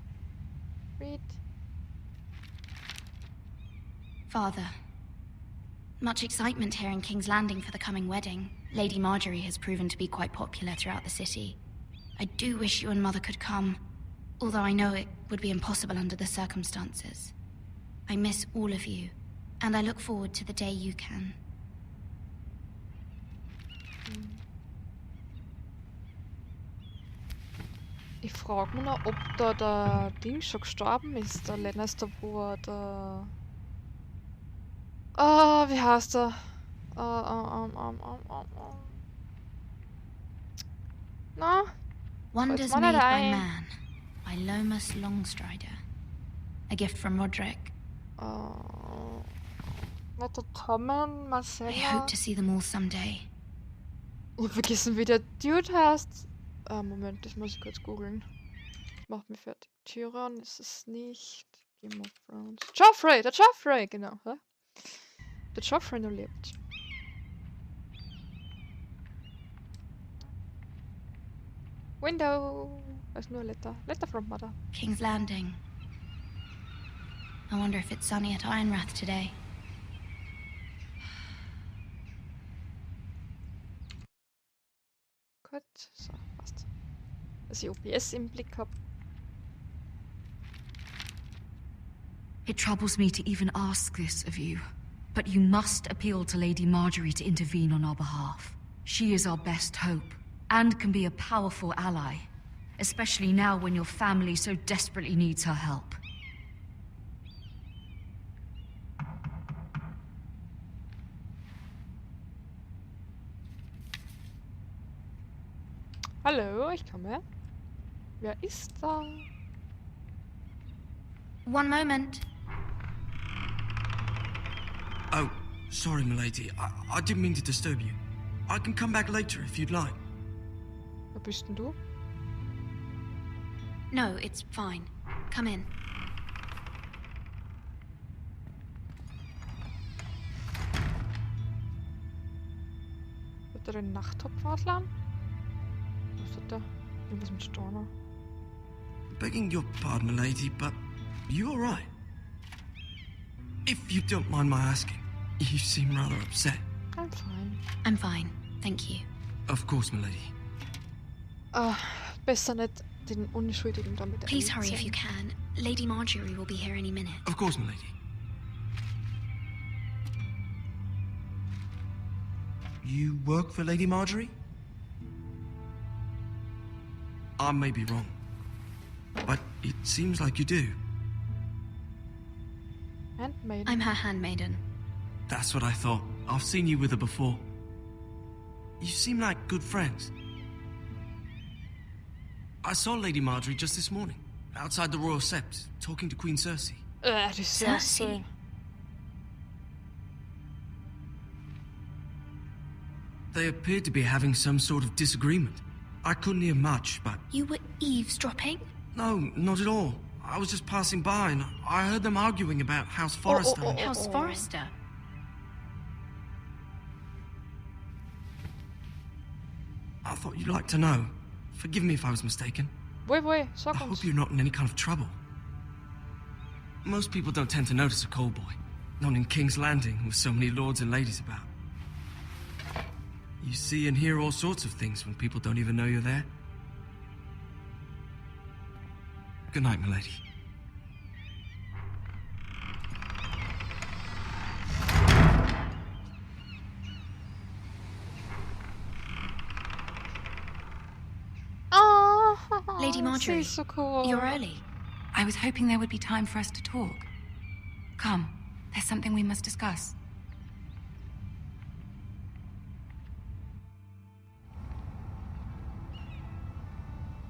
Read. Father, much excitement here in King's Landing for the coming wedding. Lady Marjorie has proven to be quite popular throughout the city. I do wish you and Mother could come, although I know it would be impossible under the circumstances. I miss all of you, and I look forward to the day you can. Ich frage mich noch, ob da der Ding schon gestorben ist, der Lannister-Bruder, der... Ah, wie heißt er? Na? Wonders mal nicht Made by ein. Man by Lomas Longstrider. A gift from Roderick. Warte, Tommen, I Marcella. hope to see them all someday. Ich hab vergessen, wie der Dude heißt. Moment, das muss ich kurz googeln. Macht mich fertig. Tyrion ist es nicht. Game of Thrones. Joffrey, der Joffrey, genau. Ja? Der Joffrey noch lebt. Window. There's no letter. Letter from mother. King's Landing. I wonder if it's sunny at Ironrath today. Gut, so, passt. Dass ich OBS im Blick habe. It troubles me to even ask this of you, but you must appeal to Lady Marjorie to intervene on our behalf. She is our best hope, and can be a powerful ally, especially now when your family so desperately needs her help. Hallo, ich komme. Wer ist da? One moment. Oh, sorry, milady. I didn't mean to disturb you. I can come back later if you'd like. Wer bist denn du? No, it's fine. Come in. Wird er den Nachttopf ausladen? Was hat der? Irgendwas mit Storno. Begging your pardon, milady, but you all right? If you don't mind my asking, you seem rather upset. I'm fine. I'm fine, thank you. Of course, milady. Besser nicht den Unschuldigen damit Please hurry if you can. Lady Marjorie will be here any minute. Of course, milady. You work for Lady Marjorie? I may be wrong, but it seems like you do. Handmaiden. I'm her handmaiden. That's what I thought. I've seen you with her before. You seem like good friends. I saw Lady Marjorie just this morning, outside the Royal Sept, talking to Queen Cersei. Die Cersei. They appeared to be having some sort of disagreement. I couldn't hear much, but... You were eavesdropping? No, not at all. I was just passing by and I heard them arguing about House Forrester. House Forrester? I thought you'd like to know. Forgive me if I was mistaken. Wait, I sag uns. hope you're not in any kind of trouble. Most people don't tend to notice a call boy. Not in King's Landing with so many lords and ladies about. You see and hear all sorts of things when people don't even know you're there. Good night, milady. Lady Marjorie, she's so cool. You're early. I was hoping there would be time for us to talk. Come, there's something we must discuss.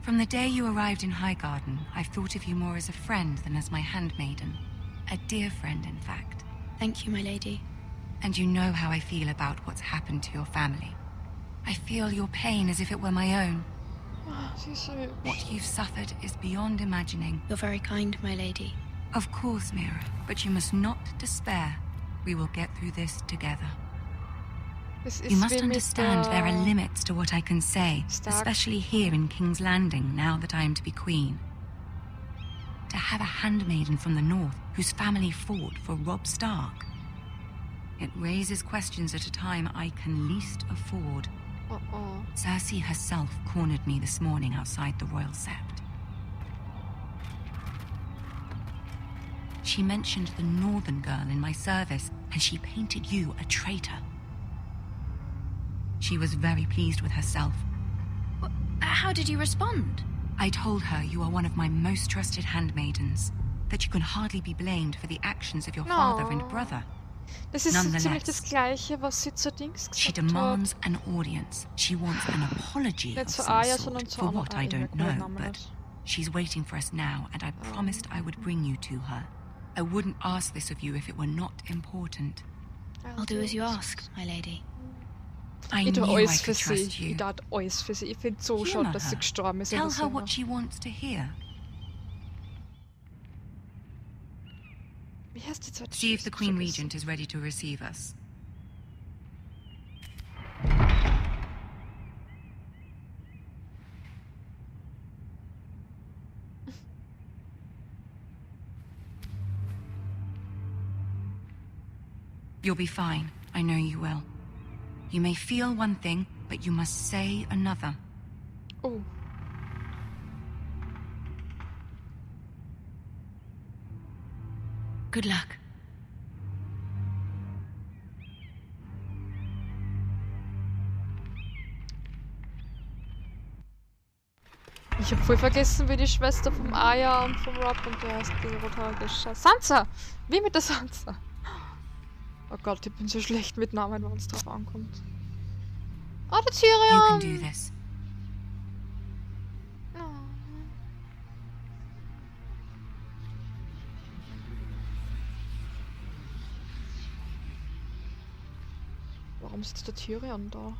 From the day you arrived in Highgarden, I've thought of you more as a friend than as my handmaiden. A dear friend, in fact. Thank you, my lady. And you know how I feel about what's happened to your family. I feel your pain as if it were my own. What you've suffered is beyond imagining. You're very kind, my lady. Of course, Mira, but you must not despair. We will get through this together. You must understand there are limits to what I can say, especially here in King's Landing, now that I am to be queen. To have a handmaiden from the north whose family fought for Robb Stark. It raises questions at a time I can least afford. Cersei herself cornered me this morning outside the Royal Sept. She mentioned the northern girl in my service, and she painted you a traitor. She was very pleased with herself. How did you respond? I told her you are one of my most trusted handmaidens, that you can hardly be blamed for the actions of your father and brother. Das ist ziemlich das Gleiche, was sie zur Dings gesagt She demands an audience. She wants an apology of some sort for what I don't know, but she's waiting for us now, and I promised I would bring you to her. I wouldn't ask this of you if it were not important. I'll do as you ask, my lady. I knew I could trust you. Ich tat alles für sie. Ich finde so schon, dass sie gestorben ist. Tell her what she wants to hear. Wie heißt die zweite? See if the Queen Regent is ready to receive us. You'll be fine. I know you will. You may feel one thing, but you must say another. Oh. Good luck. Ich hab voll vergessen, wie die Schwester vom Aya und vom Rob und der heißt die rothaarige Sansa! Wie mit der Sansa? Oh Gott, ich bin so schlecht mit Namen, wenn es drauf ankommt. Oh, der Tyrion! You can do this. Warum sitzt der Tyrion da?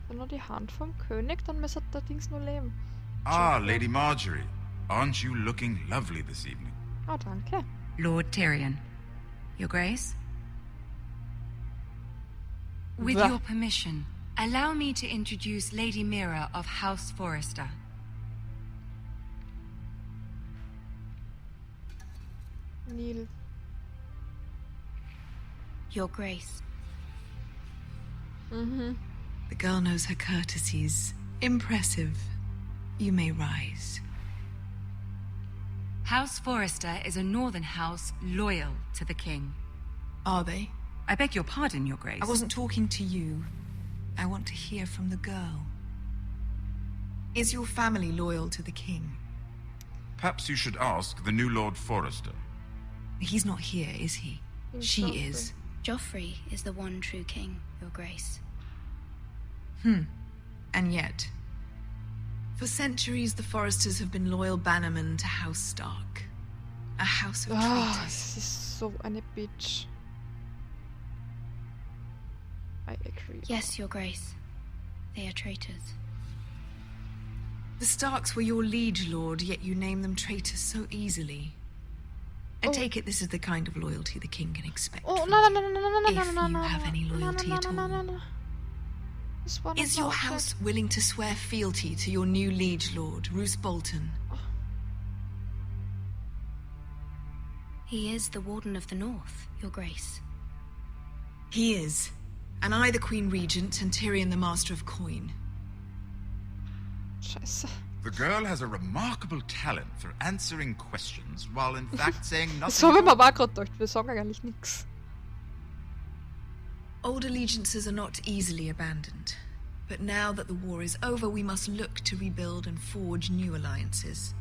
Wenn nur die Hand vom König, dann müsste der Dings nur leben. Ah, Lady Marjorie. Aren't you looking lovely this evening? Oh, danke. Lord Tyrion. Your Grace? With your permission, allow me to introduce Lady Mira of House Forrester. Neil. Your Grace. The girl knows her courtesies. Impressive. You may rise. House Forrester is a northern house loyal to the king. Are they? I beg your pardon, Your Grace. I wasn't talking to you. I want to hear from the girl. Is your family loyal to the king? Perhaps you should ask the new Lord Forrester. He's not here, is he? She is. Joffrey is the one true king, Your Grace. And yet, for centuries the Forresters have been loyal bannermen to House Stark. A house of traitors. Sie ist so eine Bitch. I agree. Yes, Your Grace. They are traitors. The Starks were your liege lord, yet you name them traitors so easily. I take it this is the kind of loyalty the king can expect. Oh, from no, you, no, no, no, no, no, if no, no, you no, have any loyalty at all. no. Is your house willing to swear fealty to your new liege lord, Roose Bolton? He is the Warden of the North, Your Grace. He is. And I the Queen Regent and Tyrion the Master of Coin. Scheiße. The girl has a remarkable talent for answering questions while in fact saying nothing. So wie man war gerade gedacht, wir sagen eigentlich nichts. Old allegiances are not easily abandoned. But now that the war is over, we must look to rebuild and forge new alliances.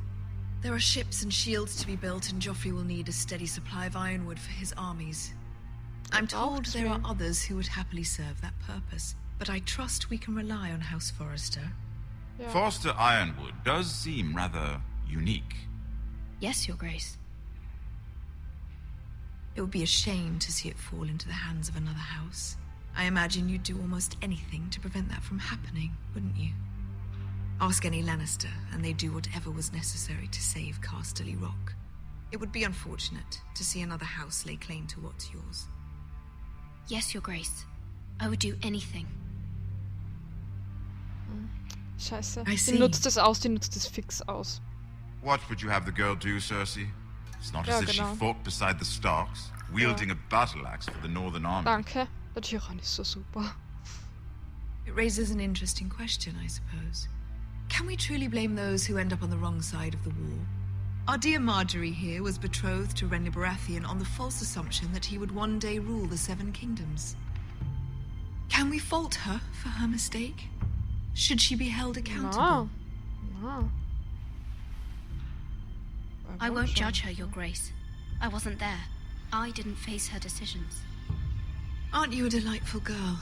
There are ships and shields to be built, and Joffrey will need a steady supply of ironwood for his armies. I'm told there are others who would happily serve that purpose, but I trust we can rely on House Forrester. Yeah. Forrester Ironwood does seem rather unique. Yes, Your Grace. It would be a shame to see it fall into the hands of another house. I imagine you'd do almost anything to prevent that from happening, wouldn't you? Ask any Lannister, and they'd do whatever was necessary to save Casterly Rock. It would be unfortunate to see another house lay claim to what's yours. Yes, Your Grace. I would do anything. Scheiße. I see. Die nutzt es aus, die nutzt es fix aus. What would you have the girl do, Cersei? It's not as if she fought beside the Starks, wielding a battle axe for the Northern Army. Danke. Der Tyrion ist so super. It raises an interesting question, I suppose. Can we truly blame those who end up on the wrong side of the war? Our dear Marjorie here was betrothed to Renly Baratheon on the false assumption that he would one day rule the Seven Kingdoms. Can we fault her for her mistake? Should she be held accountable? No. I won't judge her, Your Grace. I wasn't there. I didn't face her decisions. Aren't you a delightful girl?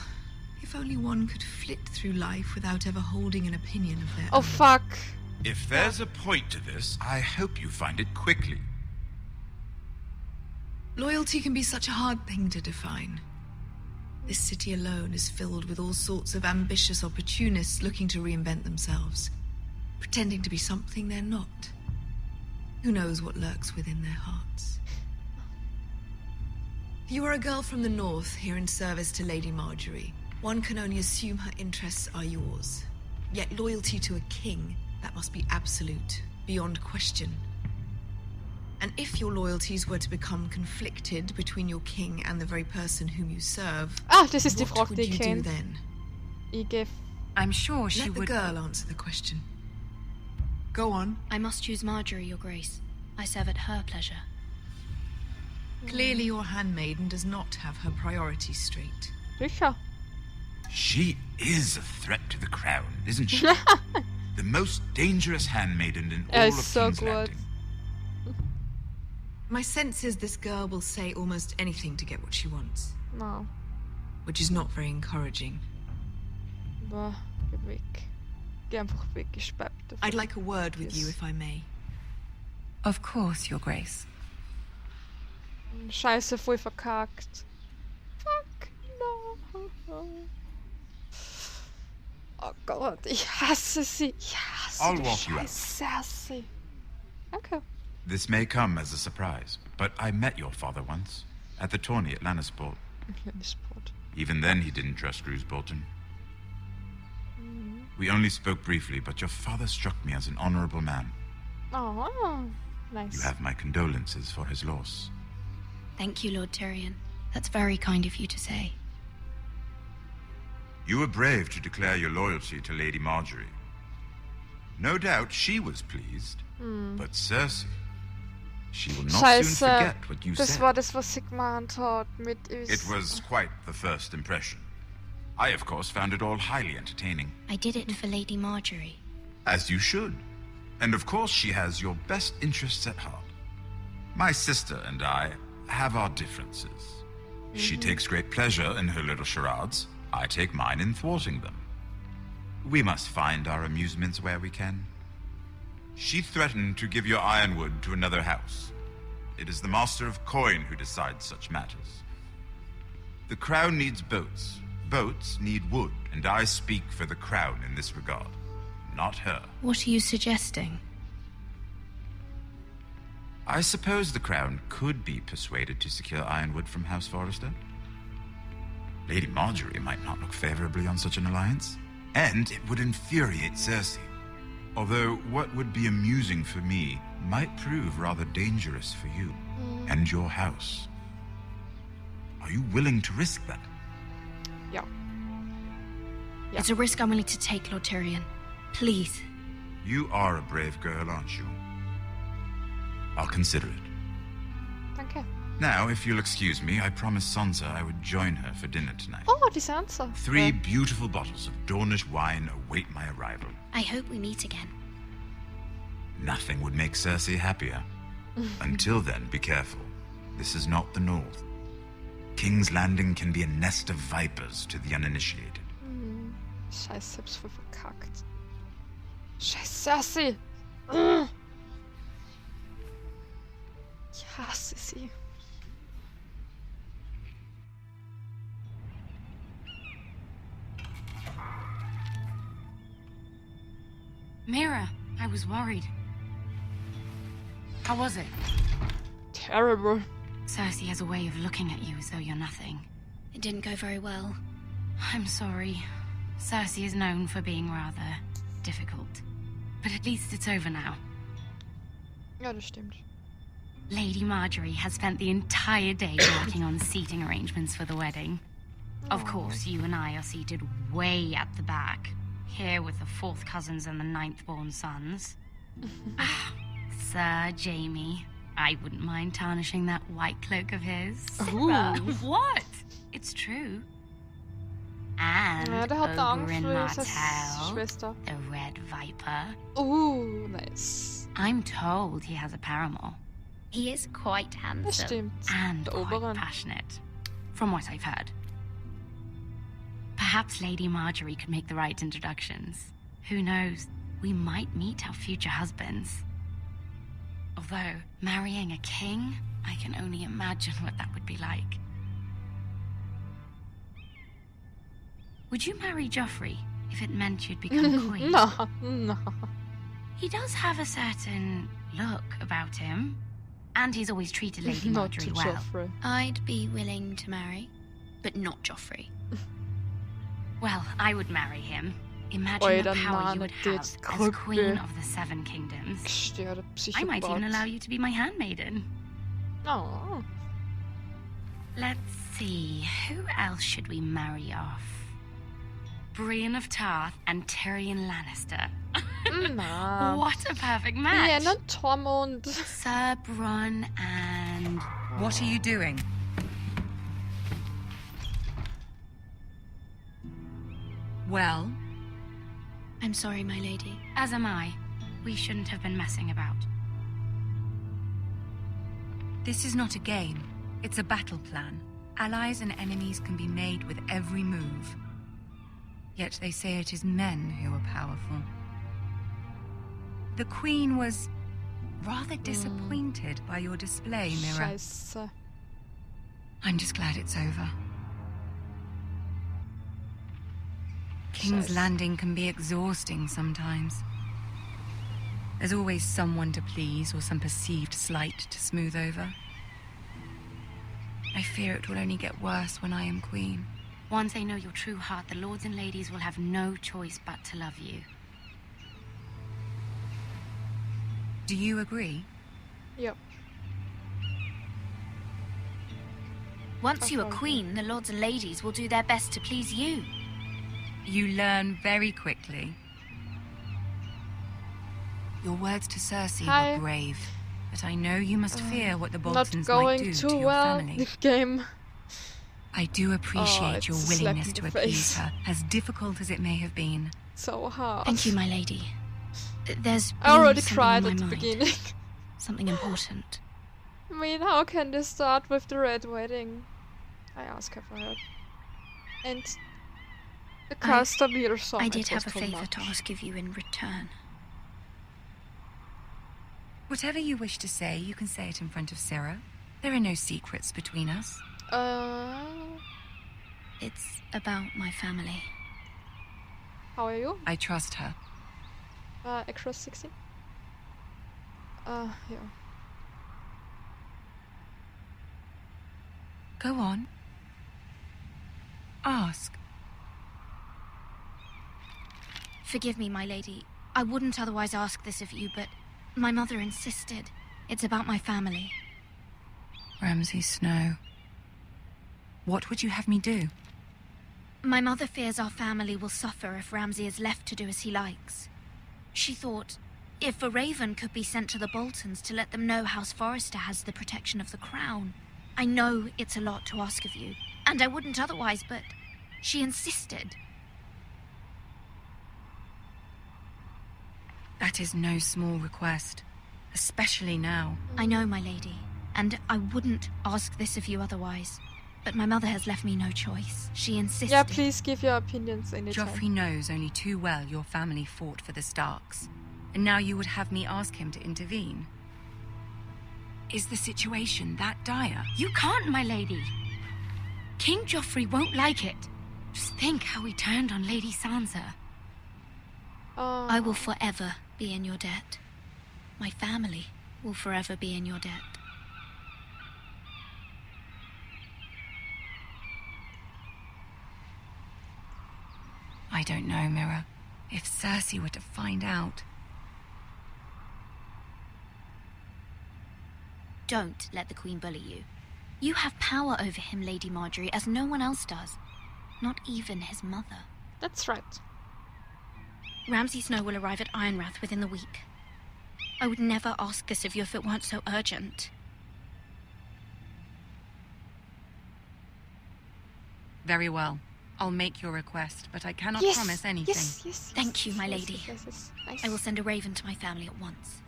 If only one could flit through life without ever holding an opinion of their own. Oh, fuck. If there's a point to this, I hope you find it quickly. Loyalty can be such a hard thing to define. This city alone is filled with all sorts of ambitious opportunists looking to reinvent themselves, pretending to be something they're not. Who knows what lurks within their hearts? You are a girl from the north, here in service to Lady Marjorie. One can only assume her interests are yours. Yet loyalty to a king, that must be absolute, beyond question. And if your loyalties were to become conflicted between your king and the very person whom you serve, this is die what Frage, would die you ich do kenne. then? I'm sure she would... Let the girl answer the question. Go on. I must choose Marjorie, Your Grace. I serve at her pleasure. Clearly your handmaiden does not have her priorities straight. Sicher. She is a threat to the crown, isn't she? The most dangerous handmaiden in all of King's Landing. My sense is this girl will say almost anything to get what she wants. No. Which is not very encouraging. Bah, geh weg. Geh einfach weg, ich speib davon. I'd like a word with you, if I may. Of course, Your Grace. Scheiße, voll verkackt. Fuck, no. Oh Gott, ich hasse sie. Ich hasse I'll die walk you out. Cersei. Danke. This may come as a surprise, but I met your father once, at the tourney at Lannisport. Even then he didn't trust Roose Bolton. We only spoke briefly, but your father struck me as an honorable man. Oh, nice. You have my condolences for his loss. Thank you, Lord Tyrion. That's very kind of you to say. You were brave to declare your loyalty to Lady Marjorie. No doubt she was pleased, but Cersei, she will not soon forget what you das said. war das, was sie gemeint hat mit It was quite the first impression. I, of course, found it all highly entertaining. I did it for Lady Marjorie. As you should. And of course she has your best interests at heart. My sister and I have our differences. She takes great pleasure in her little charades. I take mine in thwarting them. We must find our amusements where we can. She threatened to give your ironwood to another house. It is the Master of Coin who decides such matters. The crown needs boats. Boats need wood, and I speak for the crown in this regard, not her. What are you suggesting? I suppose the crown could be persuaded to secure ironwood from House Forrester. Lady Marjorie might not look favorably on such an alliance, and it would infuriate Cersei. Although what would be amusing for me might prove rather dangerous for you and your house. Are you willing to risk that? Yeah. It's a risk I'm willing to take, Lord Tyrion. Please. You are a brave girl, aren't you? I'll consider it. Danke. Now, if you'll excuse me, I promised Sansa I would join her for dinner tonight. Oh, die Sansa. 3 beautiful bottles of Dornish wine await my arrival. I hope we meet again. Nothing would make Cersei happier. Until then, be careful. This is not the North. King's Landing can be a nest of vipers to the uninitiated. Scheiß, ich hab's voll verkackt. Scheiß Cersei. Ich hasse sie. Mira, I was worried. How was it? Terrible. Cersei has a way of looking at you as though you're nothing. It didn't go very well. I'm sorry. Cersei is known for being rather difficult. But at least it's over now. Ja, das stimmt. Lady Marjorie has spent the entire day working on seating arrangements for the wedding. Of course, you and I are seated way at the back, here with the 4th cousins and the 9th-born sons. Sir Jaime, I wouldn't mind tarnishing that white cloak of his. What? It's true. And Ja, der hat Angst Oberyn vor Martell, Schwester. the Red Viper. Nice. I'm told he has a paramour. He is quite handsome and quite passionate, from what I've heard. Perhaps Lady Marjorie could make the right introductions. Who knows? We might meet our future husbands. Although, marrying a king, I can only imagine what that would be like. Would you marry Joffrey if it meant you'd become queen? No. He does have a certain look about him. And he's always treated Lady Marjorie well. Joffrey. I'd be willing to marry, but not Joffrey. Well, I would marry him. Imagine the power you would have as Queen of the Seven Kingdoms. I might even allow you to be my handmaiden. Oh. Let's see, who else should we marry off? Brienne of Tarth and Tyrion Lannister. What a perfect match. Yeah, not Tormund. Sir Bronn and... What are you doing? Well? I'm sorry, my lady. As am I. We shouldn't have been messing about. This is not a game. It's a battle plan. Allies and enemies can be made with every move. Yet they say it is men who are powerful. The Queen was rather disappointed by your display, Mira. Scheiße. I'm just glad it's over. King's Landing can be exhausting sometimes. There's always someone to please or some perceived slight to smooth over. I fear it will only get worse when I am queen. Once they know your true heart, the lords and ladies will have no choice but to love you. Do you agree? Yep. Once you are queen, the lords and ladies will do their best to please you. You learn very quickly. Your words to Cersei were brave, but I know you must fear what the Boltons might do to your family. The game. I do appreciate your willingness to appease her, as difficult as it may have been. So hard. Thank you, my lady. There's I already something cried on at my the mind. beginning. Something important. I mean, how can they start with the Red Wedding? I asked her for help. And the Castamere song. I did have a favor to ask of you in return. Whatever you wish to say, you can say it in front of Sarah. There are no secrets between us. It's about my family. How are you? I trust her. Across 16? Yeah. Go on. Ask. Forgive me, my lady. I wouldn't otherwise ask this of you, but my mother insisted. It's about my family. Ramsay Snow. What would you have me do? My mother fears our family will suffer if Ramsay is left to do as he likes. She thought, if a raven could be sent to the Boltons to let them know House Forrester has the protection of the crown. I know it's a lot to ask of you, and I wouldn't otherwise, but she insisted. That is no small request, especially now. I know, my lady, and I wouldn't ask this of you otherwise. But my mother has left me no choice. She insisted. Yeah, please give your opinions anytime. Joffrey knows only too well your family fought for the Starks. And now you would have me ask him to intervene. Is the situation that dire? You can't, my lady. King Joffrey won't like it. Just think how he turned on Lady Sansa. I will forever be in your debt. My family will forever be in your debt. I don't know, Mira. If Cersei were to find out... Don't let the Queen bully you. You have power over him, Lady Marjorie, as no one else does. Not even his mother. That's right. Ramsay Snow will arrive at Ironrath within the week. I would never ask this of you if it weren't so urgent. Very well. I'll make your request, but I cannot promise anything. Thank you, my lady. Nice. I will send a raven to my family at once.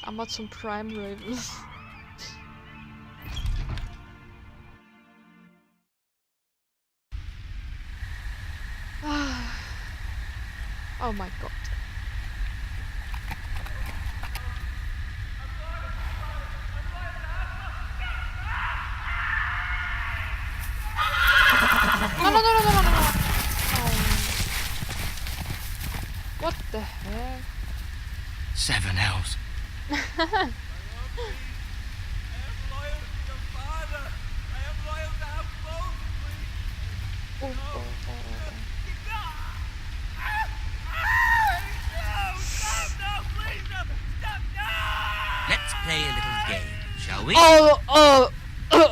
Amazon Prime Raven. Oh my god. No. Oh. What the heck? 7 L's. Let's play a little game, shall we?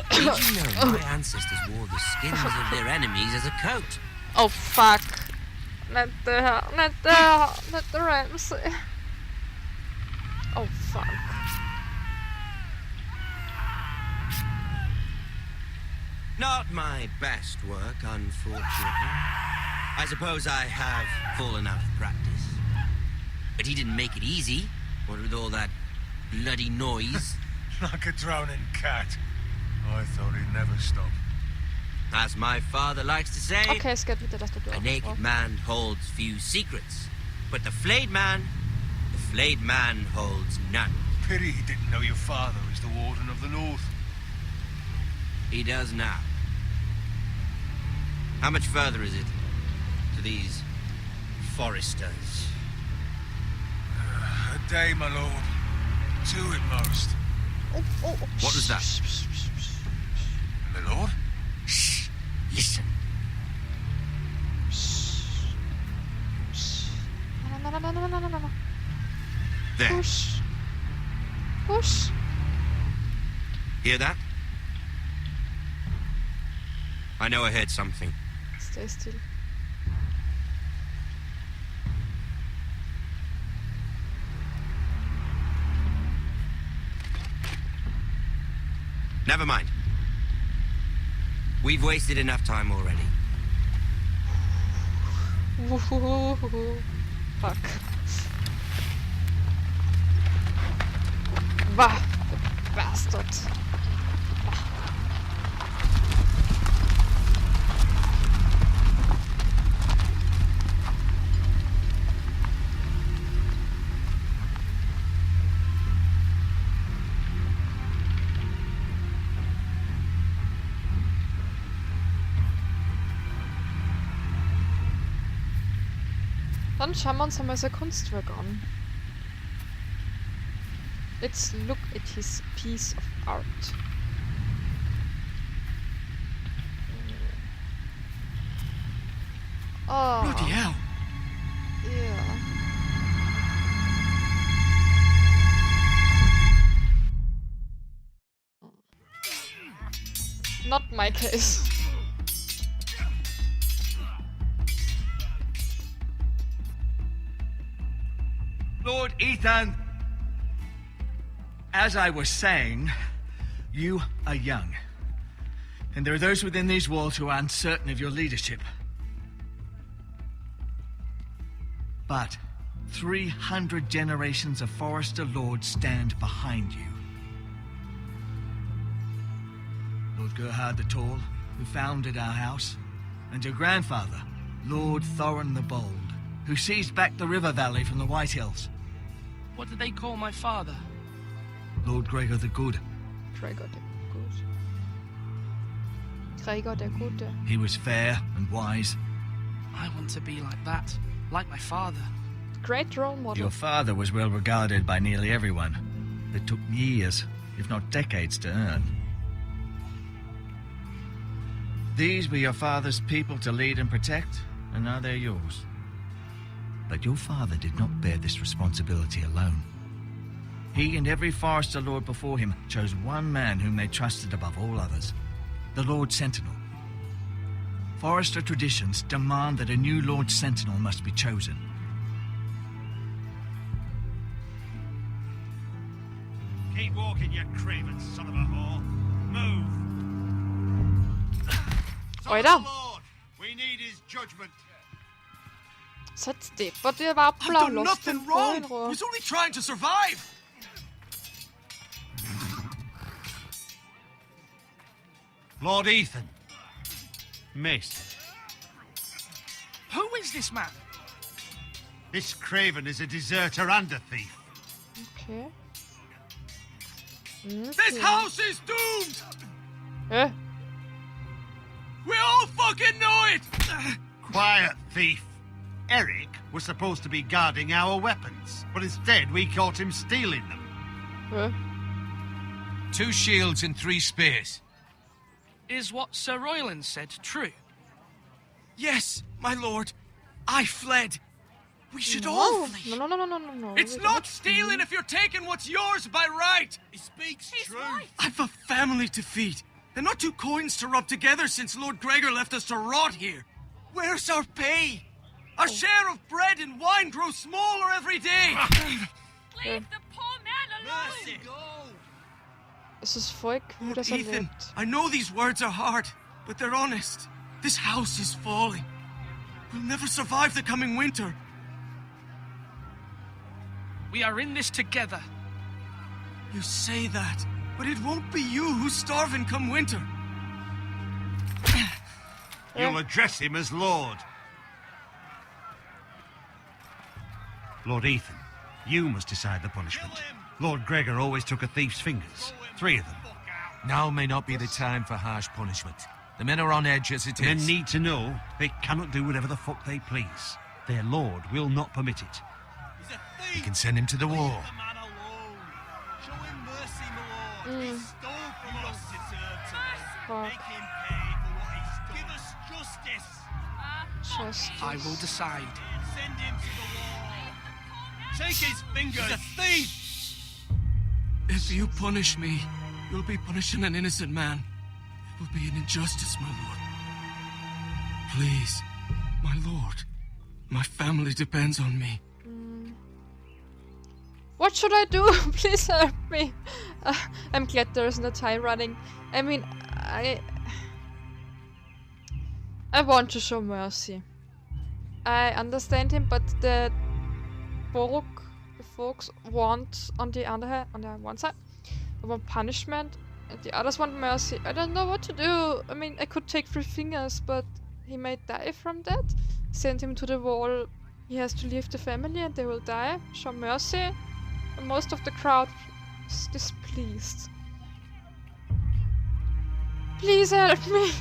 Did you know my ancestors wore the skins of their enemies as a coat? Oh fuck. Not the Ramsay. Oh fuck. Not my best work, unfortunately. I suppose I have fallen out of practice. But he didn't make it easy, what with all that bloody noise. Like a drowning cat. I thought he'd never stop. As my father likes to say, Okay, es geht wieder, dass du a naked man holds few secrets, but the flayed man holds none. Pity he didn't know your father was the Warden of the North. He does now. How much further is it to these foresters? A day, my lord. 2 at most. What was that? My lord? Shh. Listen. No. There. Push. Hear that? I know I heard something. Stay still. Never mind. We've wasted enough time already. Fuck. Bah, bastard. Dann schauen wir uns einmal sein Kunstwerk an. Let's look at his piece of art. Oh. Bloody hell. Yeah. Not my case. Lord Ethan, as I was saying, you are young. And there are those within these walls who are uncertain of your leadership. But 300 generations of Forester Lords stand behind you. Lord Gerhard the Tall, who founded our house, and your grandfather, Lord Thorin the Bold, who seized back the river valley from the White Hills. What did they call my father? Lord Gregor the Good. Gregor der Gute. He was fair and wise. I want to be like that, like my father. Great role model. Your father was well regarded by nearly everyone. It took years, if not decades, to earn. These were your father's people to lead and protect, and now they're yours. But your father did not bear this responsibility alone. He and every Forester Lord before him chose one man whom they trusted above all others, the Lord Sentinel. Forester traditions demand that a new Lord Sentinel must be chosen. Keep walking, you craven son of a whore. Move. Oj da. Lord, we need his judgment. Sæt det, for det var I've done nothing wrong. I was only trying to survive. Lord Ethan. Maester. Who is this man? This Craven is a deserter and a thief. Okay. This house is doomed! Eh? We all fucking know it! Quiet, thief. Eric was supposed to be guarding our weapons, but instead we caught him stealing them. 2 shields and 3 spears. Is what Sir Royland said true? Yes, my lord. I fled. We should all flee. No. It's not stealing if you're taking what's yours by right! He speaks true. Right. I've a family to feed. They're not 2 coins to rub together since Lord Gregor left us to rot here. Where's our pay? Our share of bread and wine grows smaller every day. Leave the poor man alone! Mercy, go! Es ist voll cool, dass Ethan, lebt. I know these words are hard, but they're honest. This house is falling. We'll never survive the coming winter. We are in this together. You say that, but it won't be you who's starving come winter. You'll address him as Lord. Lord Ethan, you must decide the punishment. Lord Gregor always took a thief's fingers. 3 of them. Now may not be the time for harsh punishment. The men are on edge as it is. Men need to know they cannot do whatever the fuck they please. Their lord will not permit it. You can send him to the wall. Show him mercy, my lord. He stole from us. Fuck. Make him pay for what he stole. Give us justice. Justice. I will decide. Send him to the wall. Take his fingers. He's a thief. If you punish me, you'll be punishing an innocent man. It will be an injustice, my lord. Please, my lord. My family depends on me. What should I do? Please help me. I'm glad there isn't a time running. I mean, I want to show mercy. I understand him, but the folks want on the one side, they want punishment, and the others want mercy. I don't know what to do. I mean, I could take 3 fingers, but he may die from that. Send him to the wall. He has to leave the family, and they will die. Show mercy. And most of the crowd is displeased. Please help me.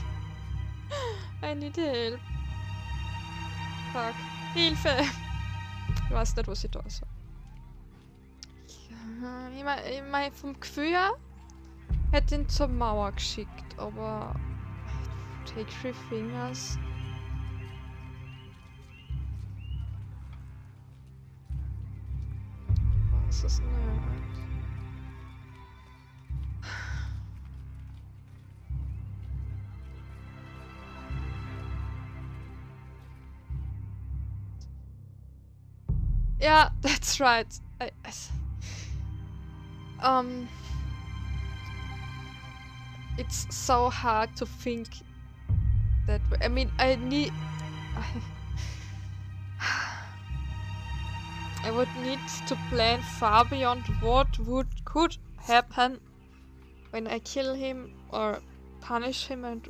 I need help. Fuck. Hilfe. Ich weiß nicht, was ich da soll. Ja, vom Gefühl her hätte ihn zur Mauer geschickt, aber take 3 fingers. Was ist denn da? Yeah, that's right. It's so hard to think that way. I mean, I would need to plan far beyond what could happen when I kill him or punish him and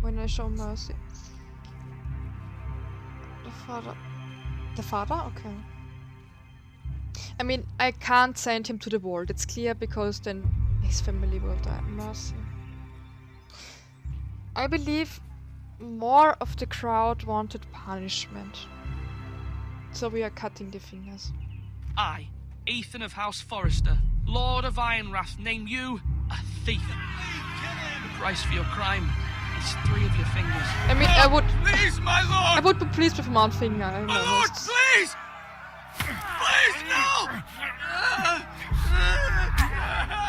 when I show mercy. The father? Okay. I mean, I can't send him to the wall, that's clear, because then his family will die. Mercy. I believe more of the crowd wanted punishment. So we are cutting the fingers. I, Ethan of House Forrester, Lord of Ironwrath, name you a thief. The price for your crime is 3 of your fingers. I mean, I would... Please, my lord! I would be pleased with 1 finger. I'm My lord, honest. please! Please, no!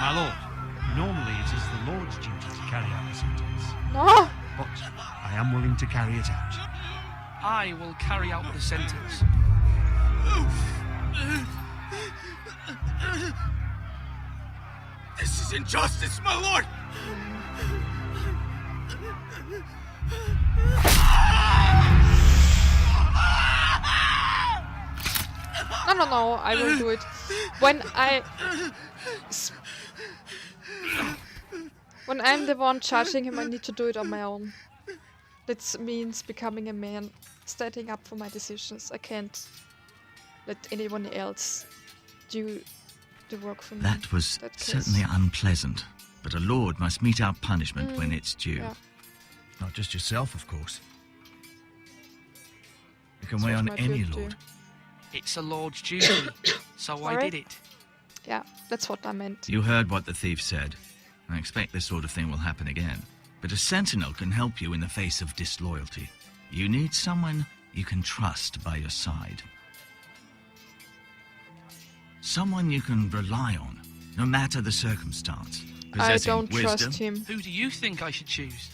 My lord, normally it is the Lord's duty to carry out the sentence. No! But I am willing to carry it out. I will carry out the sentence. This is injustice, my lord! No, I will do it. When I... When I'm the one charging him, I need to do it on my own. That means becoming a man, standing up for my decisions. I can't let anyone else do the work for me. That was certainly unpleasant, but a lord must mete out punishment when it's due. Yeah. Not just yourself, of course. You can weigh on any duty. lord. It's a lord's duty, so I did it. Yeah, that's what I meant. You heard what the thief said. I expect this sort of thing will happen again. But a sentinel can help you in the face of disloyalty. You need someone you can trust by your side. Someone you can rely on, no matter the circumstance. I don't trust him. Who do you think I should choose?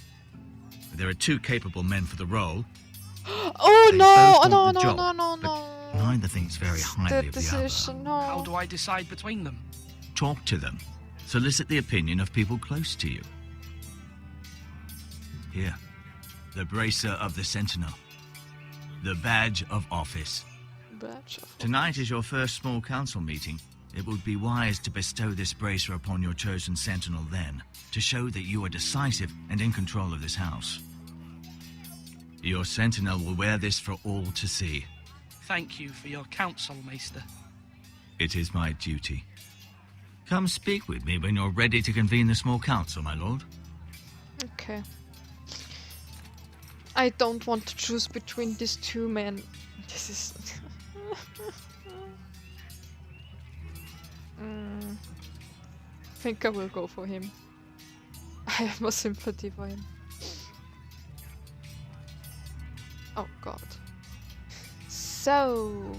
There are 2 capable men for the role. Oh They no! both Oh, no, want the no, job, no, no, no. Neither thinks very highly That of the other. decision, no. How do I decide between them? Talk to them. Solicit the opinion of people close to you. Here, the bracer of the sentinel. The badge of office. Tonight is your first small council meeting. It would be wise to bestow this bracer upon your chosen sentinel then, to show that you are decisive and in control of this house. Your sentinel will wear this for all to see. Thank you for your counsel, Maester. It is my duty. Come speak with me when you're ready to convene the small council, my lord. Okay. I don't want to choose between these 2 men. This is... I think I will go for him. I have more sympathy for him. Oh god. So...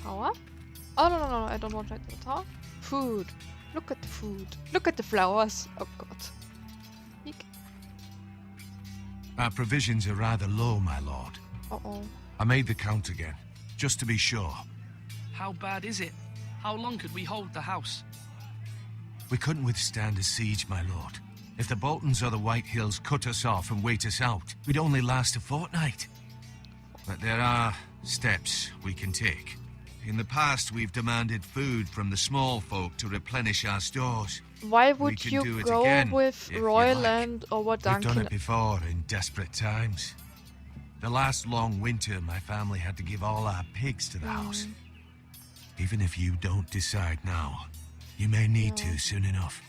Power? Oh no, no, no, I don't want that tower. Food. Look at the food. Look at the flowers. Oh god. Eek. Our provisions are rather low, my lord. Uh-oh. I made the count again, just to be sure. How bad is it? How long could we hold the house? We couldn't withstand a siege, my lord. If the Boltons or the White Hills cut us off and wait us out, we'd only last a fortnight. But there are steps we can take. In the past, we've demanded food from the small folk to replenish our stores. Why We would can you do it go again, with if you Royland over We've done Duncan? it before in desperate times. The last long winter, my family had to give all our pigs to the house. Even if you don't decide now, you may need to soon enough.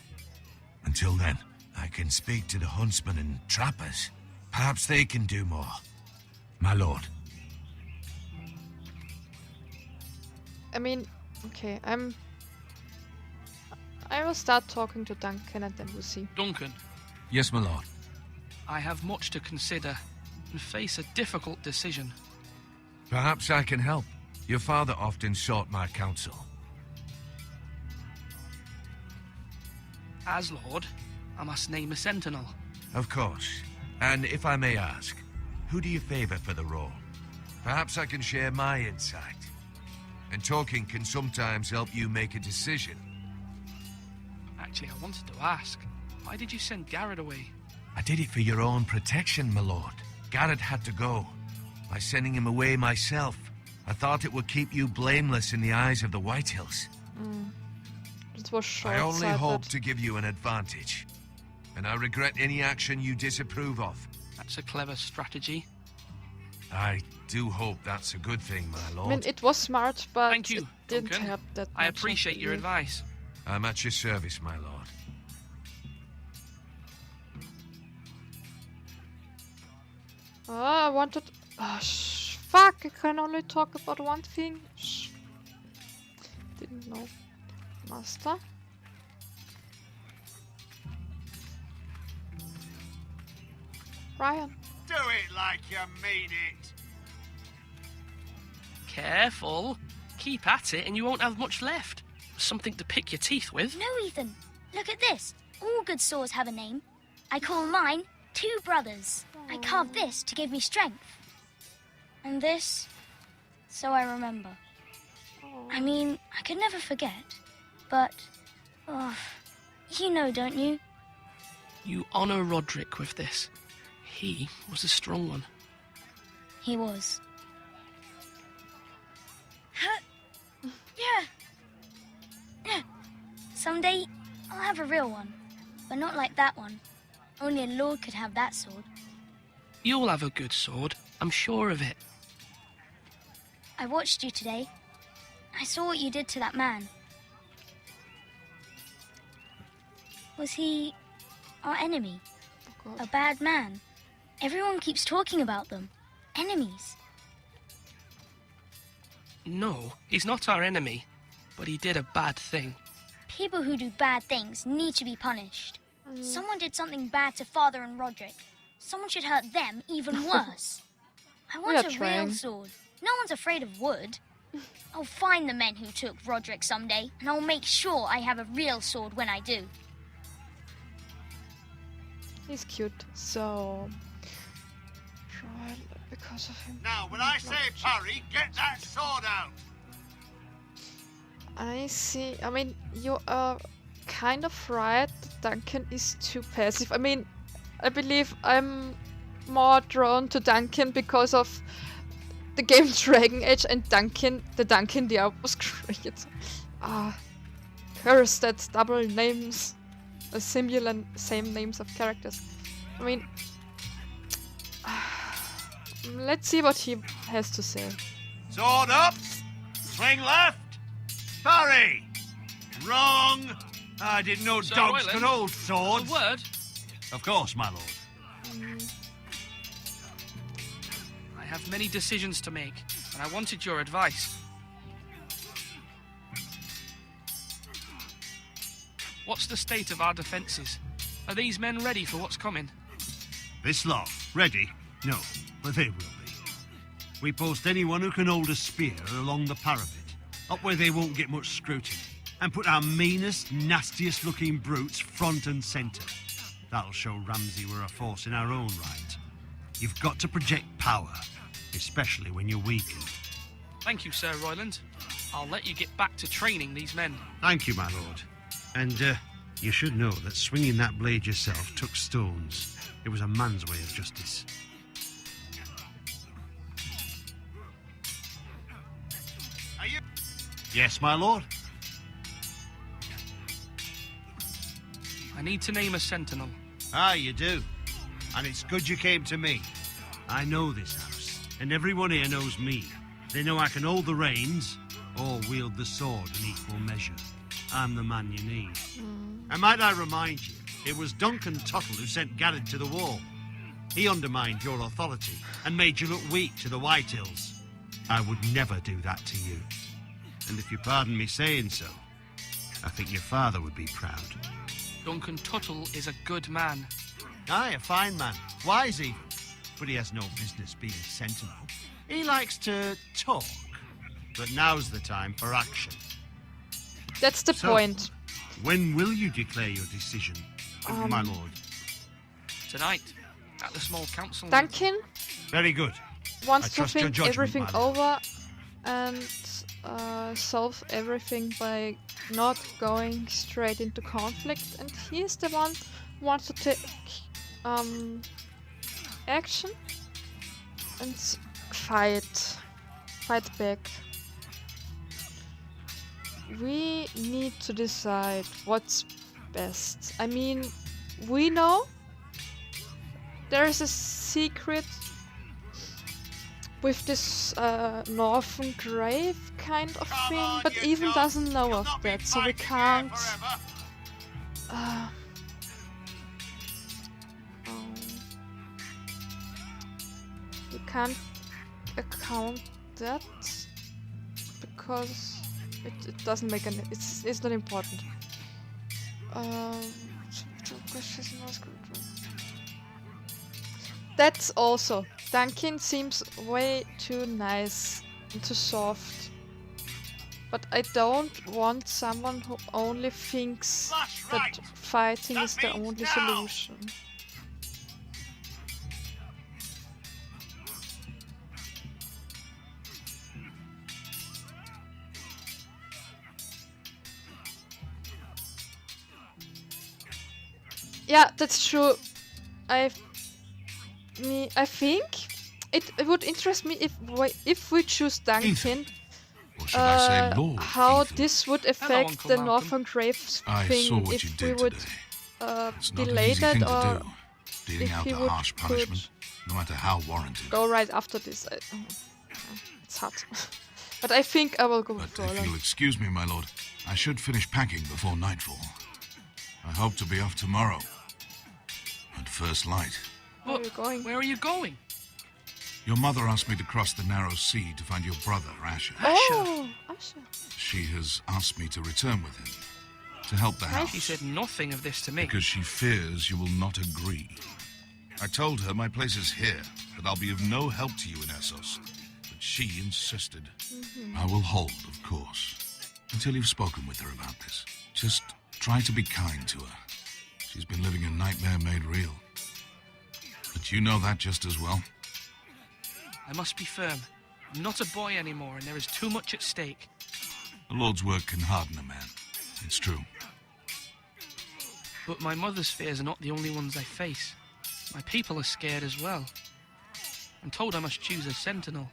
Until then, I can speak to the huntsmen and trappers. Perhaps they can do more. My lord. I mean, okay, I will start talking to Duncan and then we'll see. Duncan. Yes, my lord. I have much to consider and face a difficult decision. Perhaps I can help. Your father often sought my counsel. As Lord, I must name a sentinel. Of course. And if I may ask, who do you favor for the role? Perhaps I can share my insight. And talking can sometimes help you make a decision. Actually, I wanted to ask, why did you send Garrett away? I did it for your own protection, my lord. Garrett had to go. By sending him away myself, I thought it would keep you blameless in the eyes of the White Hills. It was short. I only hope to give you an advantage. And I regret any action you disapprove of. That's a clever strategy. I do hope that's a good thing, my lord. I mean, it was smart, but Thank you, it didn't Duncan. help that I much, appreciate your believe. advice. I'm at your service, my lord. Oh, I wanted... Oh, fuck, I can only talk about one thing. Didn't know. Master. Ryan. Do it like you mean it. Careful. Keep at it and you won't have much left. Something to pick your teeth with. No, Ethan. Look at this. All good swords have a name. I call mine Two Brothers. I carved this to give me strength. And this, so I remember. I mean, I could never forget. But, oh, you know, don't you? You honor Roderick with this. He was a strong one. He was. Yeah. Someday, I'll have a real one, but not like that one. Only a lord could have that sword. You'll have a good sword, I'm sure of it. I watched you today. I saw what you did to that man. Was he our enemy? A bad man? Everyone keeps talking about them. Enemies. No, he's not our enemy, but he did a bad thing. People who do bad things need to be punished. Someone did something bad to Father and Roderick. Someone should hurt them even worse. I want a real sword. No one's afraid of wood. I'll find the men who took Roderick someday, and I'll make sure I have a real sword when I do. He's cute, so... because of him. Now, when I say parry, get that sword out! I see. I mean, you are kind of right. Duncan is too passive. I mean, I believe I'm more drawn to Duncan because of the game Dragon Age and the Duncan the was great. Curse, that's double names. Similar, same names of characters. I mean, let's see what he has to say. Sword up! Swing left! Parry! Wrong! I didn't know Sir dogs Royland, could hold swords. A word? Of course, my lord. I have many decisions to make, and I wanted your advice. What's the state of our defences? Are these men ready for what's coming? This lot, ready? No, but they will be. We post anyone who can hold a spear along the parapet, up where they won't get much scrutiny, and put our meanest, nastiest looking brutes front and centre. That'll show Ramsay we're a force in our own right. You've got to project power, especially when you're weakened. Thank you, Sir Royland. I'll let you get back to training these men. Thank you, my lord. And, you should know that swinging that blade yourself took stones. It was a man's way of justice. Are you... Yes, my lord? I need to name a sentinel. Ah, you do. And it's good you came to me. I know this house, and everyone here knows me. They know I can hold the reins, or wield the sword in equal measure. I'm the man you need. And might I remind you, it was Duncan Tuttle who sent Garrett to the wall. He undermined your authority and made you look weak to the White Hills. I would never do that to you. And if you pardon me saying so, I think your father would be proud. Duncan Tuttle is a good man. Aye, a fine man. Wise even. But he has no business being sentinel. He likes to talk. But now's the time for action. That's the point. When will you declare your decision, my lord? Tonight, at the small council. Duncan Very good. wants I to trust your think judgment, everything my lord. over and solve everything by not going straight into conflict, and he's the one who wants to take action and fight back. We need to decide what's best. I mean, we know there is a secret with this northern grave kind of thing, but Ethan doesn't know of that, so we can't we can't account that because it doesn't make any. It's not important. That's also. Duncan seems way too nice and too soft. But I don't want someone who only thinks that fighting is the only solution. Yeah, that's true. I think it would interest me if we choose Duncan Or should I say Lord how Ethan? this would affect Uncle the Malcolm. Northern Graves I thing saw what if you we did would today. It's not an delay easy that, thing or to do, dealing if out he a would harsh punishment, no matter how warranted. go right after this. It's hard. But I think I will go with But if Roland. you'll excuse me, my lord, I should finish packing before nightfall. I hope to be off tomorrow. At first light. Where are you going? Where are you going? Your mother asked me to cross the narrow sea to find your brother, Asher. Oh, Asher. She has asked me to return with him, to help the house. She said nothing of this to me. Because she fears you will not agree. I told her my place is here, that I'll be of no help to you in Essos. But she insisted. I will hold, of course, until you've spoken with her about this. Just try to be kind to her. She's been living a nightmare made real. But you know that just as well. I must be firm. I'm not a boy anymore, and there is too much at stake. The Lord's work can harden a man. It's true. But my mother's fears are not the only ones I face. My people are scared as well. I'm told I must choose a sentinel.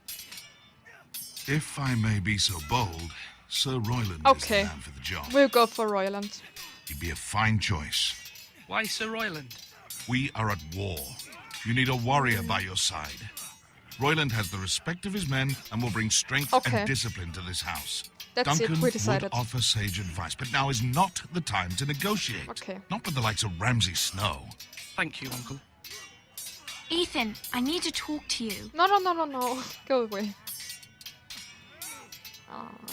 If I may be so bold, Sir Royland is the man for the job. We'll go for Royland. He'd be a fine choice. Why Sir Royland? We are at war. You need a warrior by your side. Royland has the respect of his men and will bring strength and discipline to this house. That's Duncan it, we decided. would offer sage advice, but now is not the time to negotiate. Okay. Not with the likes of Ramsay Snow. Thank you, Uncle. Ethan, I need to talk to you. No. Go away.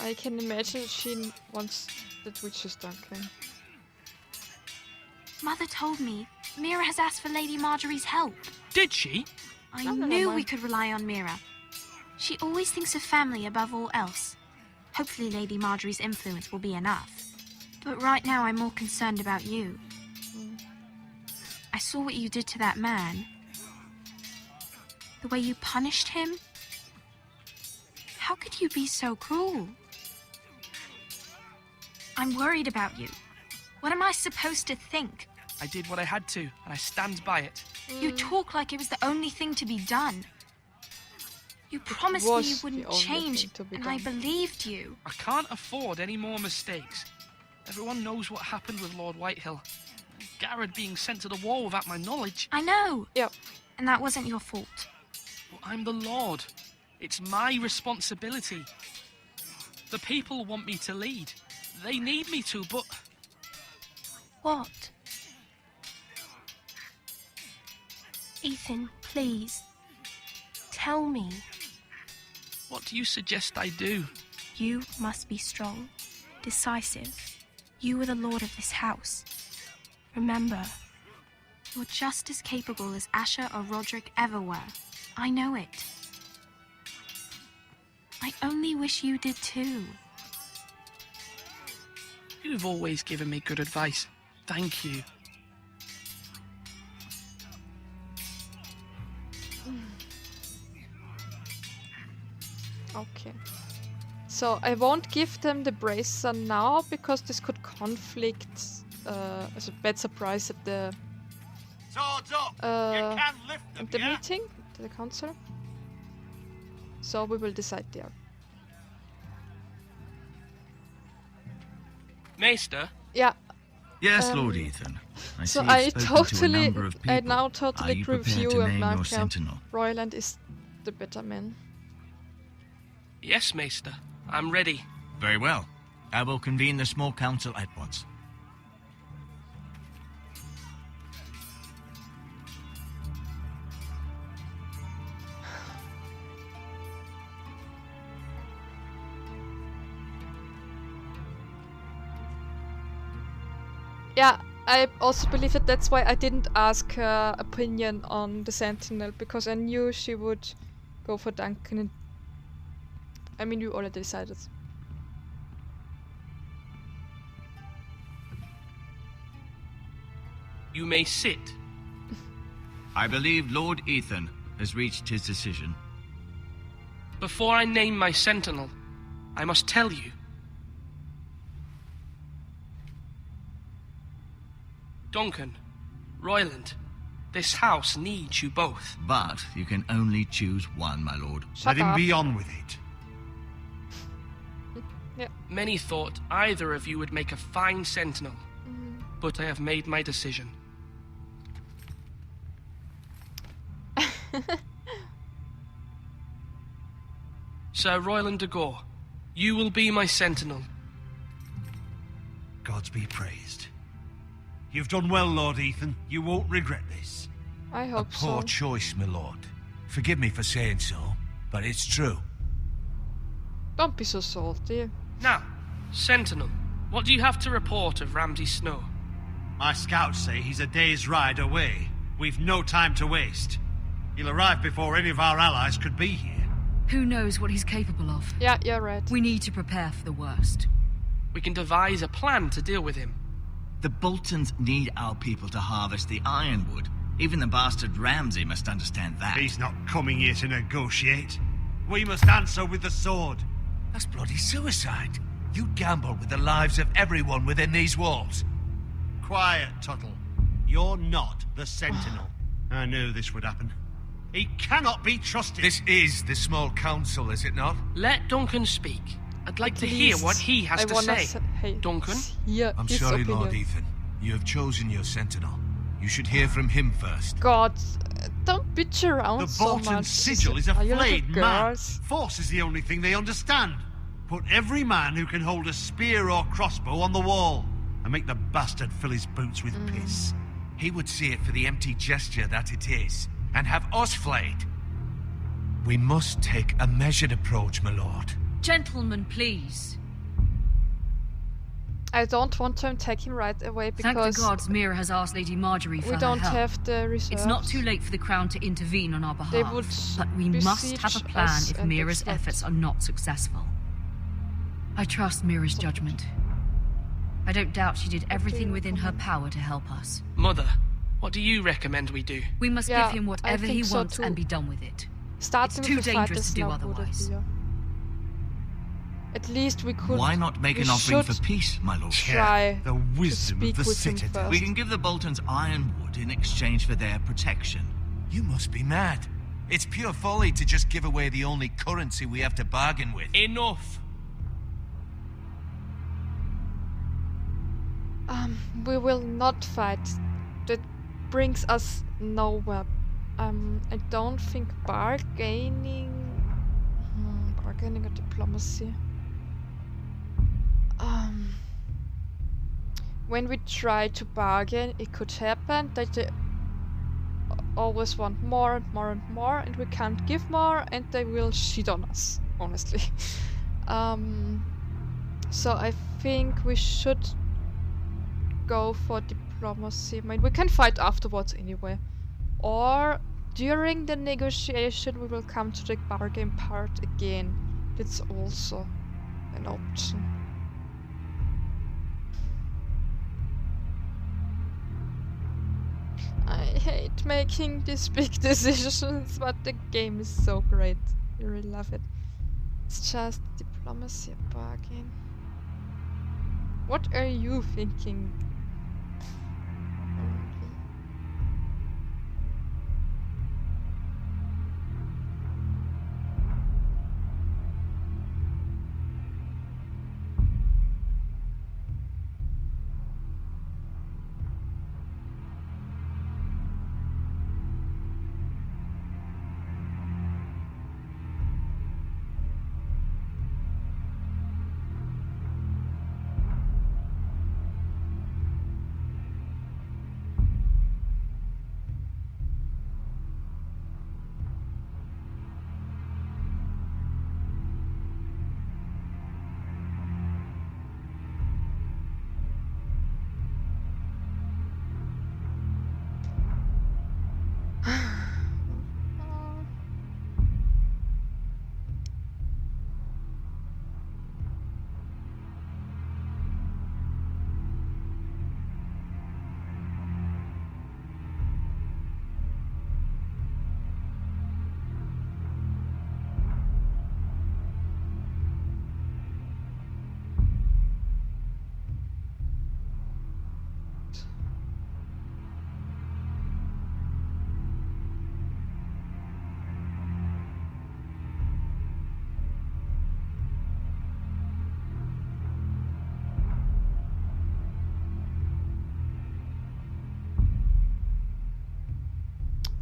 I can imagine she wants that which is Duncan. Mother told me Mira has asked for Lady Marjorie's help. Did she? I knew we could rely on Mira. She always thinks of family above all else. Hopefully Lady Marjorie's influence will be enough. But right now I'm more concerned about you. I saw what you did to that man. The way you punished him. How could you be so cruel? I'm worried about you. What am I supposed to think? I did what I had to, and I stand by it. You talk like it was the only thing to be done. You promised me you wouldn't change, and I believed you. I can't afford any more mistakes. Everyone knows what happened with Lord Whitehill. Garrett being sent to the war without my knowledge. I know. Yep. And that wasn't your fault. Well, I'm the Lord. It's my responsibility. The people want me to lead. They need me to, but... What? Ethan, please. Tell me. What do you suggest I do? You must be strong, decisive. You are the lord of this house. Remember, you're just as capable as Asher or Roderick ever were. I know it. I only wish you did too. You've always given me good advice. Thank you. Okay. So I won't give them the bracer now because this could conflict as a bad surprise at the at the meeting, to the council. So we will decide there. Maester? Yeah. Yes, Lord Ethan. I So see I you've spoken to a number of I people. now Are totally you agree with prepared you to and name your Malcolm. sentinel? Royland is the better man. Yes, Maester. I'm ready. Very well. I will convene the small council at once. Yeah, I also believe that that's why I didn't ask her opinion on the Sentinel, because I knew she would go for Duncan. I mean, you already decided. You may sit. I believe Lord Ethan has reached his decision. Before I name my sentinel, I must tell you. Duncan, Royland, this house needs you both. But you can only choose one, my lord. Let him be on with it. Yeah. Many thought either of you would make a fine sentinel, but I have made my decision. Sir Royland de Gore, you will be my sentinel. Gods be praised. You've done well, Lord Ethan. You won't regret this. I hope so. A poor choice, my lord. Forgive me for saying so, but it's true. Don't be so salty. Now, Sentinel, what do you have to report of Ramsay Snow? My scouts say he's a day's ride away. We've no time to waste. He'll arrive before any of our allies could be here. Who knows what he's capable of? Yeah, you're right. We need to prepare for the worst. We can devise a plan to deal with him. The Boltons need our people to harvest the ironwood. Even the bastard Ramsay must understand that. He's not coming here to negotiate. We must answer with the sword. That's bloody suicide. You gamble with the lives of everyone within these walls. Quiet, Tuttle. You're not the Sentinel. I knew this would happen. He cannot be trusted. This is the small council, is it not? Let Duncan speak. I'd like to hear what he has to say. Duncan? Yeah, I'm sorry, Lord Ethan. You have chosen your sentinel. You should hear from him first. God, don't bitch around so much. The Bolton sigil is a flayed man. Force is the only thing they understand. Put every man who can hold a spear or crossbow on the wall, and make the bastard fill his boots with piss. He would see it for the empty gesture that it is, and have us flayed. We must take a measured approach, my lord. Gentlemen, please. I don't want to attack him right away because... Thank the gods Mira has asked Lady Marjorie for we her don't help. have the reserves. It's not too late for the Crown to intervene on our behalf. They would but we must have a plan us if and Mira's expect- efforts are not successful. I trust Mira's judgment. I don't doubt she did everything within her power to help us. Mother, what do you recommend we do? We must Yeah, give him I whatever he think so wants too. and be done with it. Starting It's too with the fight dangerous is to do not good otherwise. idea. At least we could... Why not make we an offering should for peace, my lord? try the wisdom to of the speak with him Citadel. first. We can give the Boltons ironwood in exchange for their protection. You must be mad. It's pure folly to just give away the only currency we have to bargain with. Enough! We will not fight. That brings us nowhere. I don't think bargaining... bargaining or diplomacy. When we try to bargain, it could happen that they always want more and more and more, and we can't give more, and they will shit on us, honestly. So I think we should go for diplomacy. I mean, we can fight afterwards anyway. Or during the negotiation we will come to the bargain part again. That's also an option. I hate making these big decisions, but the game is so great. I really love it. It's just diplomacy bargain. What are you thinking?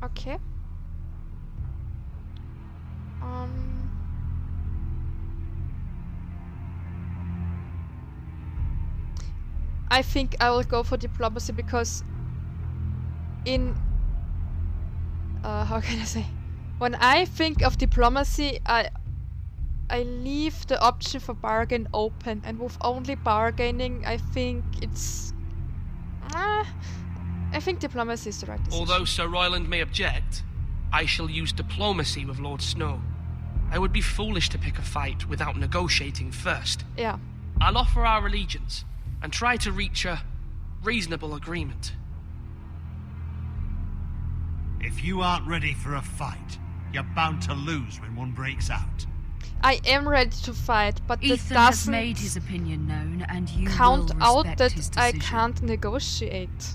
Okay. I think I will go for diplomacy because how can I say? When I think of diplomacy, I leave the option for bargain open, and with only bargaining, I think it's... I think diplomacy is the right decision. Although Sir Royland may object, I shall use diplomacy with Lord Snow. I would be foolish to pick a fight without negotiating first. Yeah. I'll offer our allegiance and try to reach a reasonable agreement. If you aren't ready for a fight, you're bound to lose when one breaks out. I am ready to fight, but Ethan that has doesn't made his opinion known, and you count will out respect that his I decision. can't negotiate.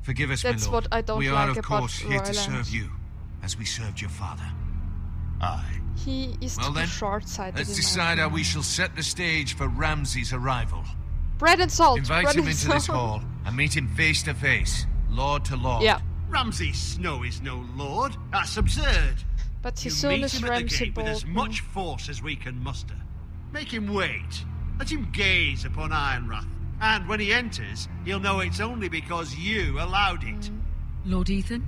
Forgive us, That's my lord. what I don't we like are, of about course, here to Royland. serve you, as we served your father. Aye. He is Well too then, short-sighted. let's in my decide how opinion. we shall set the stage for Ramsay's arrival. Bread and salt. Invite bread him and into salt. this hall and meet him face to face, lord to lord. Yeah. Ramsay Snow is no lord. That's absurd. But his You soon meet is him at the Ramsay gate with as Bolton. much force as we can muster. Make him wait. Let him gaze upon Ironrath. And when he enters, he'll know it's only because you allowed it. Lord Ethan?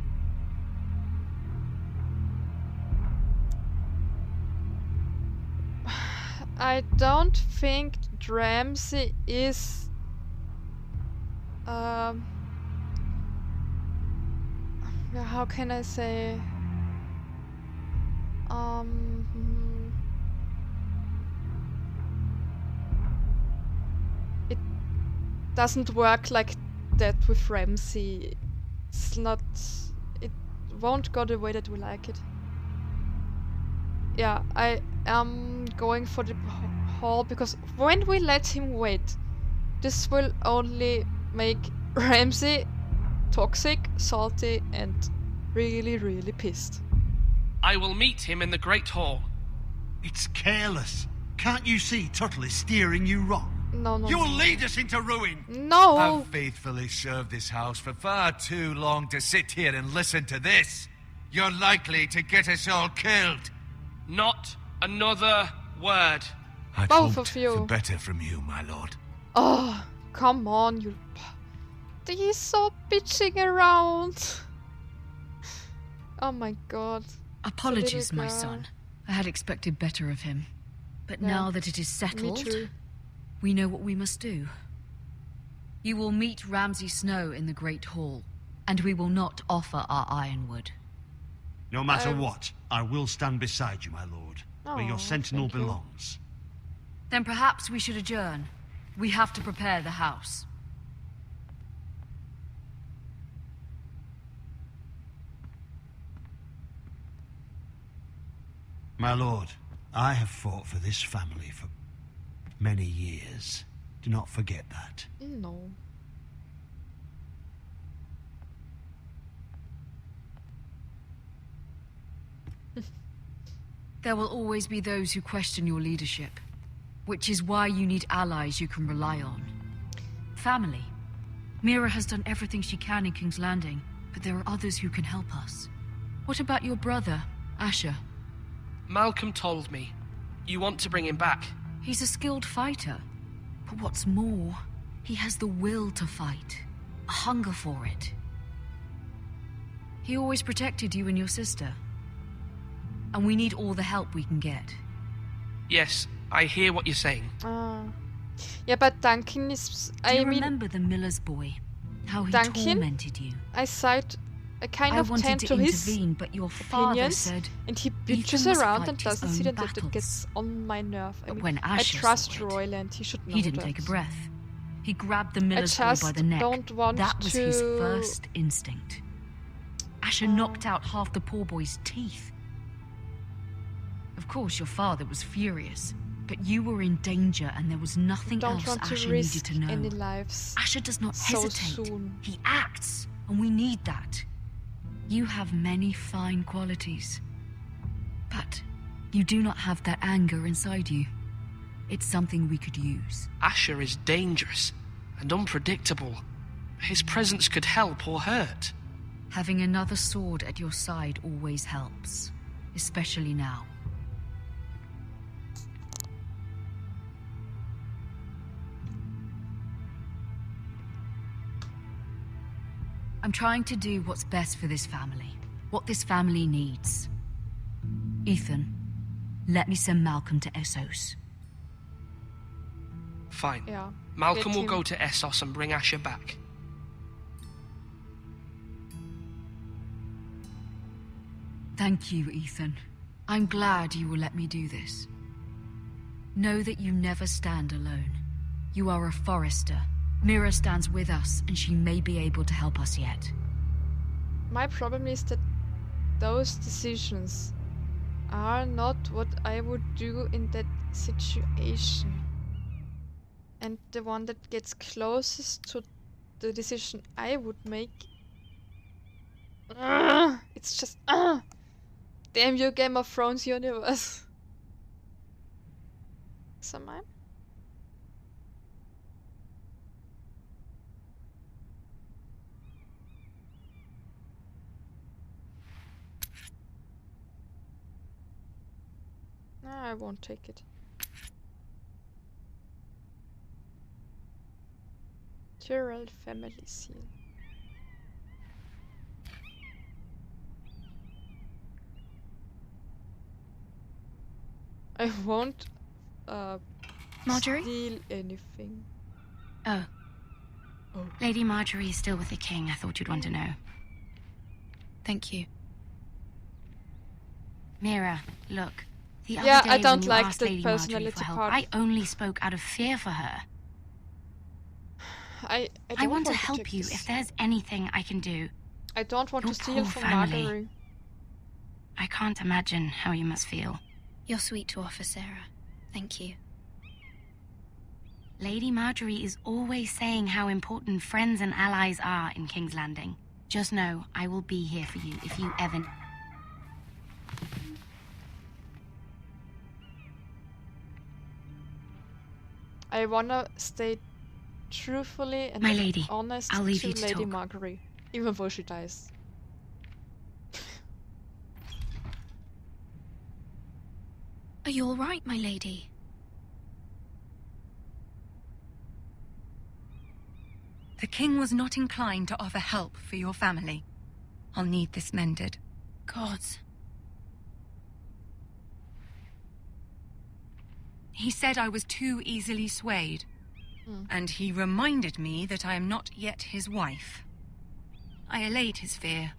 I don't think Ramsay is how can I say it doesn't work like that with Ramsay. It's not, it won't go the way that we like it. Yeah, I am going for the hall because when we let him wait, this will only make Ramsay toxic, salty, and really, really pissed. I will meet him in the Great Hall. It's careless. Can't you see Tuttle is steering you wrong? No. You'll lead us into ruin. No. I've faithfully served this house for far too long to sit here and listen to this. You're likely to get us all killed. Not another word. I'd Both hoped of you. for better from you, my lord. Oh, come on, you... He's so bitching around. Oh my god. Apologies, The my little girl. son. I had expected better of him. But Yeah, now that it is me settled, too. we know what we must do. You will meet Ramsay Snow in the Great Hall, and we will not offer our ironwood. No matter what, I will stand beside you, my lord, where your Aw, sentinel thank you. belongs. Then perhaps we should adjourn. We have to prepare the house. My lord, I have fought for this family for many years. Do not forget that. No. There will always be those who question your leadership, which is why you need allies you can rely on. Family. Mira has done everything she can in King's Landing, but there are others who can help us. What about your brother, Asher? Malcolm told me. You want to bring him back. He's a skilled fighter. But what's more, he has the will to fight. A hunger for it. He always protected you and your sister. And we need all the help we can get. Yes, I hear what you're saying. Yeah, but Duncan is... Do you remember the miller's boy? How he Duncan? tormented you? I kind of wanted tend to to his intervene, but your father opinions, said and he Ethan bitches must around fight and his doesn't own see that battles. gets on my nerve. I But mean, when I Asher trust saw it, Royland, he should know He didn't that. take a breath. He grabbed the miller's boy just by the neck. don't want That was his to- first instinct. Asher knocked out half the poor boy's teeth. Of course, your father was furious, but you were in danger and there was nothing Don't else want to Asher risk needed to know. any lives Asher does not so hesitate. soon. He acts, and we need that. You have many fine qualities, but you do not have that anger inside you. It's something we could use. Asher is dangerous and unpredictable. His presence could help or hurt. Having another sword at your side always helps, especially now. I'm trying to do what's best for this family, what this family needs. Ethan, let me send Malcolm to Essos. Fine. Yeah. Malcolm will go to Essos and bring Asher back. Thank you, Ethan. I'm glad you will let me do this. Know that you never stand alone. You are a Forrester. Mira stands with us, and she may be able to help us yet. My problem is that those decisions are not what I would do in that situation. And the one that gets closest to the decision I would make... it's just... damn you, Game of Thrones universe. So mine? No, I won't take it. Tyrell family seal. I won't Marjorie? steal anything. Oh. Lady Marjorie is still with the king. I thought you'd want to know. Thank you. Mira, look. The other day I don't when you like asked the Lady Marjorie personality for help, part. I only spoke out of fear for her. I want to help you if there's anything I can do. I don't want Your to steal poor from family. Marjorie. I can't imagine how you must feel. You're sweet to offer, Sarah. Thank you. Lady Marjorie is always saying how important friends and allies are in King's Landing. Just know I will be here for you if you ever... I wanna stay truthfully and My lady, honest I'll leave to you to Lady talk. Marjorie, even though she dies. Are you all right, my lady? The king was not inclined to offer help for your family. I'll need this mended. Gods. He said I was too easily swayed. And he reminded me that I am not yet his wife. I allayed his fear.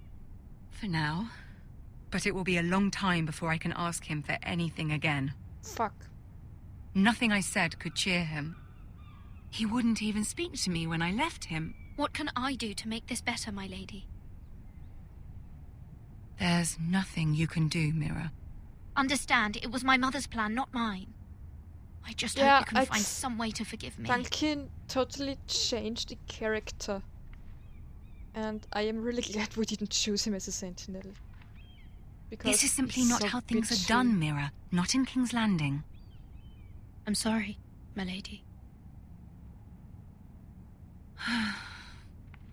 For now. But it will be a long time before I can ask him for anything again. Fuck. Nothing I said could cheer him. He wouldn't even speak to me when I left him. What can I do to make this better, my lady? There's nothing you can do, Mira. Understand, it was my mother's plan, not mine. I just hope you can find some way to forgive me. Duncan totally changed the character. And I am really glad we didn't choose him as a sentinel. Because This is simply he's not so how things bitchy. are done, Mira. Not in King's Landing. I'm sorry, my lady.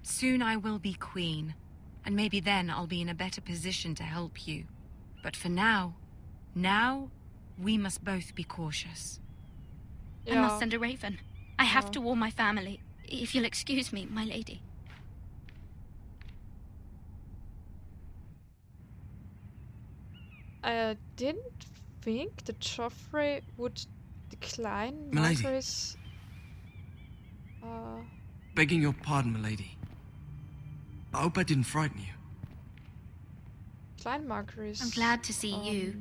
Soon I will be queen, and maybe then I'll be in a better position to help you. But for now, we must both be cautious. I must send a raven. I have to warn my family. If you'll excuse me, my lady. I didn't think that Joffrey would decline Milady. Marjorie's... Begging your pardon, milady. I hope I didn't frighten you. Decline Marjorie's... I'm glad to see you.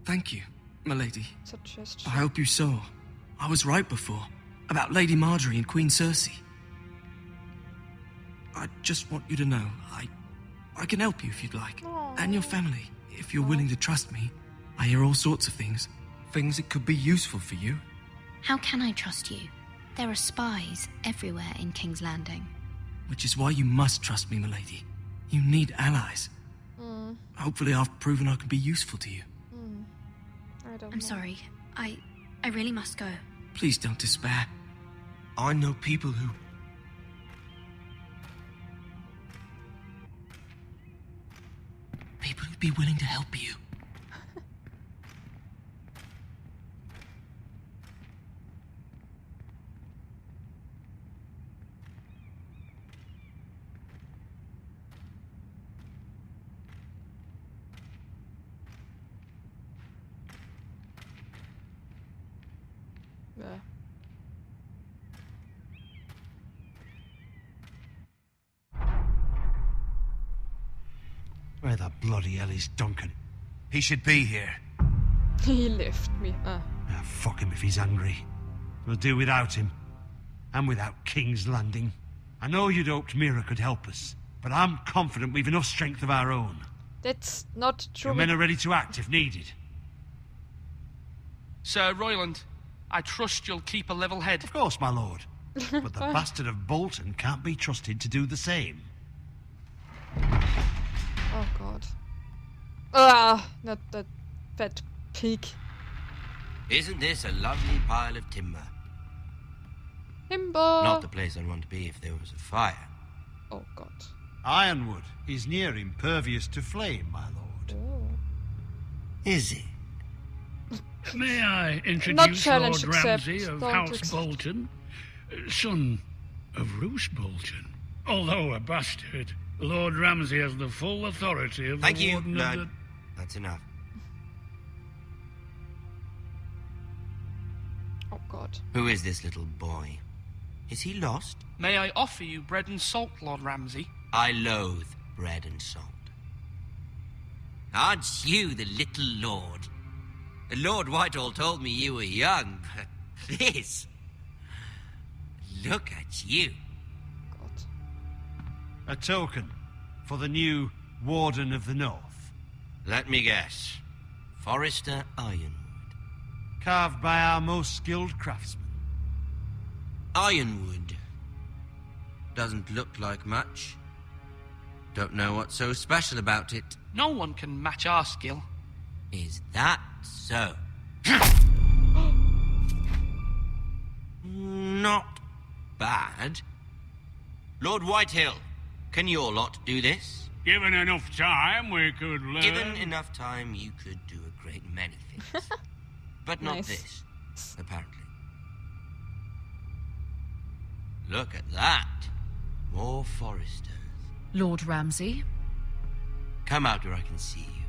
Thank you, milady. Suggestion. I hope you saw. I was right before. About Lady Marjorie and Queen Cersei. I just want you to know, I can help you if you'd like. And your family, if you're willing to trust me. I hear all sorts of things. Things that could be useful for you. How can I trust you? There are spies everywhere in King's Landing. Which is why you must trust me, milady. You need allies. Hopefully I've proven I can be useful to you. I'm sorry. I really must go. Please don't despair. I know people who... would be willing to help you. Yeah. Where the bloody hell is Duncan? He should be here. He left me. Fuck him if he's angry. We'll do without him. And without King's Landing. I know you'd hoped Mira could help us, but I'm confident we've enough strength of our own. That's not true. Your men are ready to act if needed. Sir Royland, I trust you'll keep a level head. Of course, my lord. But the bastard of Bolton can't be trusted to do the same. Oh god. Ah, not that fat pig. Isn't this a lovely pile of timber? Timber! Not the place I'd want to be if there was a fire. Oh god. Ironwood is near impervious to flame, my lord. Oh. Is it? May I Not introduce challenge, Lord Ramsay accept. of Don't House accept. Bolton, son of Roose Bolton. Although a bastard, Lord Ramsay has the full authority of Thank the you, Warden of Lord. That's enough. Oh god. Who is this little boy? Is he lost? May I offer you bread and salt, Lord Ramsay? I loathe bread and salt. Aren't you the little lord? Lord Whitehall told me you were young, but this... Look at you. A token for the new Warden of the North. Let me guess. Forrester Ironwood. Carved by our most skilled craftsmen. Ironwood. Doesn't look like much. Don't know what's so special about it. No one can match our skill. Is that so? Not bad. Lord Whitehill, can your lot do this? Given enough time, we could learn. Given enough time, you could do a great many things. But not Nice. this, apparently. Look at that. More Foresters. Lord Ramsay? Come out where I can see you.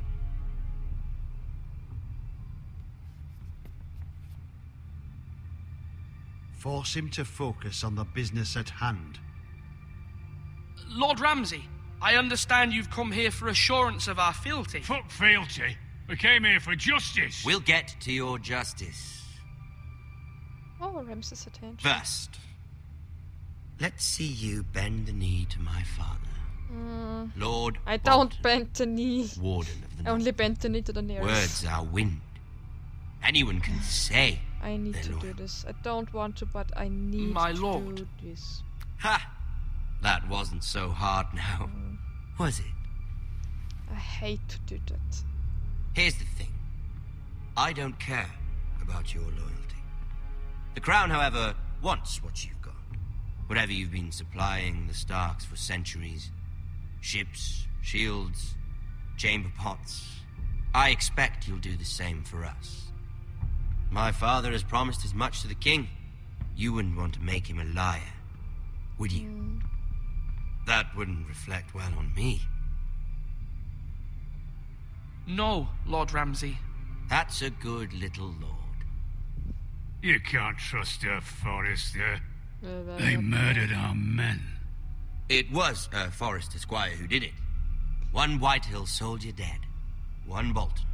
Force him to focus on the business at hand. Lord Ramsay, I understand you've come here for assurance of our fealty. Fuck fealty. We came here for justice. We'll get to your justice. Oh, Ramsay's attention. First, let's see you bend the knee to my father. Lord I don't bend the knee. Warden of the I only bend the knee to the nearest. Words are wind. Anyone can say I need they're to loyal. do this. I don't want to, but I need My to lord. do this. Ha! That wasn't so hard now, was it? I hate to do that. Here's the thing. I don't care about your loyalty. The Crown, however, wants what you've got. Whatever you've been supplying the Starks for centuries. Ships, shields, chamber pots. I expect you'll do the same for us. My father has promised as much to the king. You wouldn't want to make him a liar, would you? That wouldn't reflect well on me. No, Lord Ramsay. That's a good little lord. You can't trust her, Forrester. They murdered our men. It was a Forrester squire who did it. One Whitehill soldier dead. One Bolton.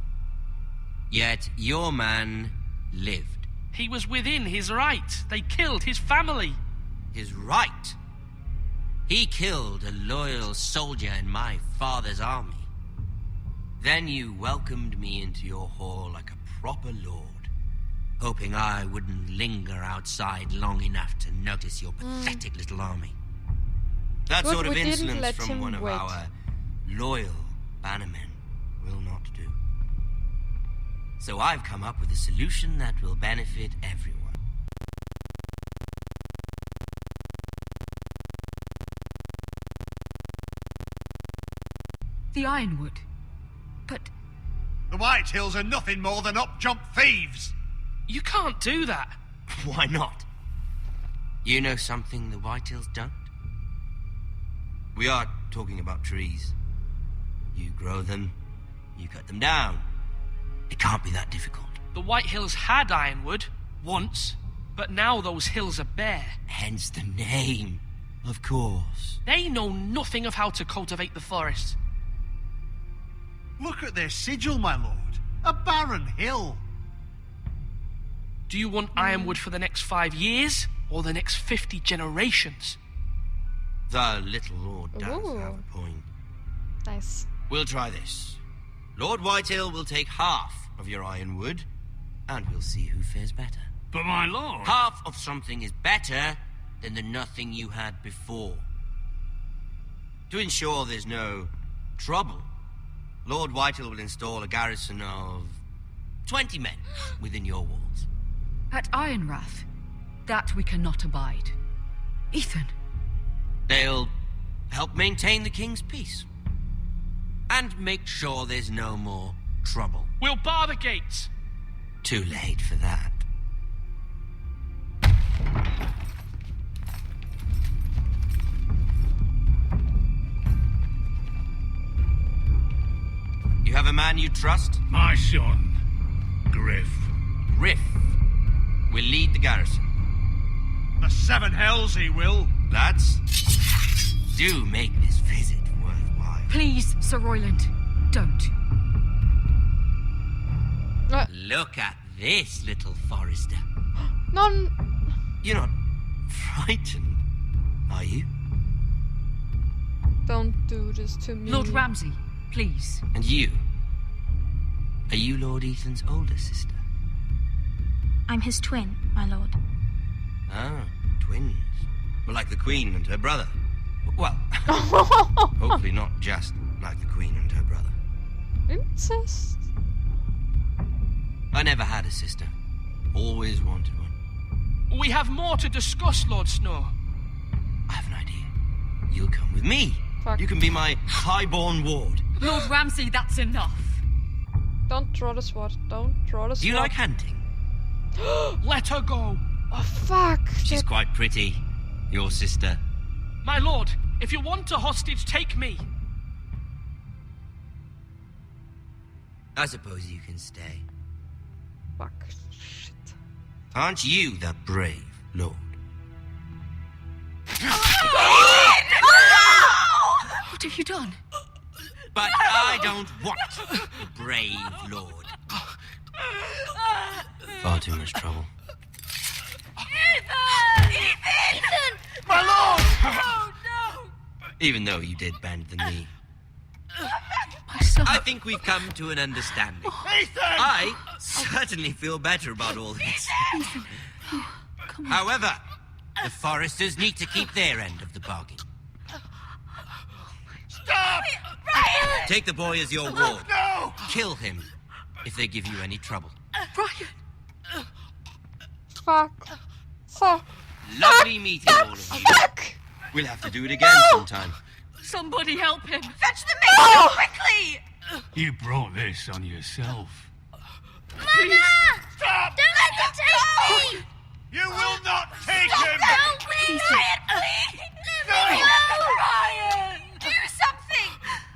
Yet your man lived. He was within his right. They killed his family. His right? He killed a loyal soldier in my father's army. Then you welcomed me into your hall like a proper lord, hoping I wouldn't linger outside long enough to notice your pathetic little army. That Good, sort of we didn't insolence let from him one of wait. our loyal bannermen will not do. So I've come up with a solution that will benefit everyone. The Ironwood. But... The White Hills are nothing more than up-jump thieves! You can't do that. Why not? You know something the White Hills don't? We are talking about trees. You grow them, you cut them down. It can't be that difficult. The White Hills had ironwood, once, but now those hills are bare. Hence the name, of course. They know nothing of how to cultivate the forest. Look at their sigil, my lord. A barren hill. Do you want ironwood for the next 5 years, or the next 50 generations? The little lord does have a point. Nice. We'll try this. Lord Whitehill will take half of your ironwood, and we'll see who fares better. But my lord... Half of something is better than the nothing you had before. To ensure there's no trouble, Lord Whitehill will install a garrison of 20 men within your walls. At Ironrath, that we cannot abide. Ethan. They'll help maintain the king's peace. And make sure there's no more trouble. We'll bar the gates. Too late for that. You have a man you trust? My son, Griff. Griff will lead the garrison. The 7 hells he will. Lads, do make this visit worthwhile. Please, Sir Royland, don't. Look at this, little Forester. None. You're not frightened, are you? Don't do this to me. Lord Ramsay, please. And you? Are you Lord Ethan's older sister? I'm his twin, my lord. Ah, twins. Well, like the Queen and her brother. Well, hopefully not just like the Queen and her brother. Incest? I never had a sister. Always wanted one. We have more to discuss, Lord Snow. I have an idea. You'll come with me. Fuck. You can be my highborn ward. Lord Ramsay, that's enough. Don't draw the sword. Don't draw the sword. Do you like hunting? Let her go. Oh, fuck. She's quite pretty. Your sister. My lord, if you want a hostage, take me. I suppose you can stay. Fuck. Shit. Aren't you the brave lord? What have you done? But I don't want the brave lord. Far too much trouble. Ethan! My lord! Oh, no! Even though you did bend the knee. My son. I think we've come to an understanding. Ethan! I certainly feel better about all this. Ethan. Oh, come on. However, the Foresters need to keep their end of the bargain. Stop! Ryan! Take the boy as your ward. No! Kill him if they give you any trouble. Ryan! Fuck. Fuck. Lovely meeting all of you. Fuck! We'll have to do it again sometime. Somebody help him! Fetch the maid quickly! You brought this on yourself. Mama! Stop! Don't let them take me! You will not take him! Help me! Ryan, please! Let me go! Ryan! Do something!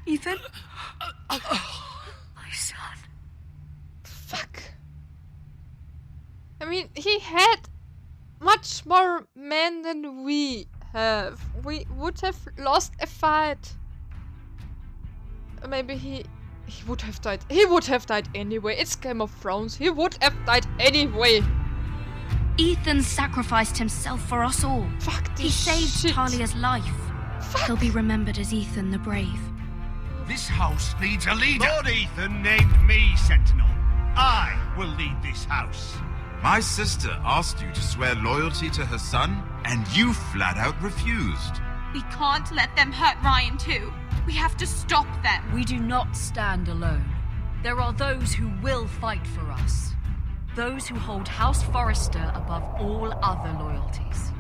Ethan? My son. Fuck. I mean, he had much more men than we have. We would have lost a fight. Maybe he would have died. He would have died anyway. It's Game of Thrones. He would have died anyway. Ethan sacrificed himself for us all. Fuck this He saved shit. Talia's life. Fuck. He'll be remembered as Ethan the Brave. This house needs a leader. Lord Ethan named me Sentinel. I will lead this house. My sister asked you to swear loyalty to her son, and you flat out refused. We can't let them hurt Ryan too. We have to stop them. We do not stand alone. There are those who will fight for us. Those who hold House Forrester above all other loyalties.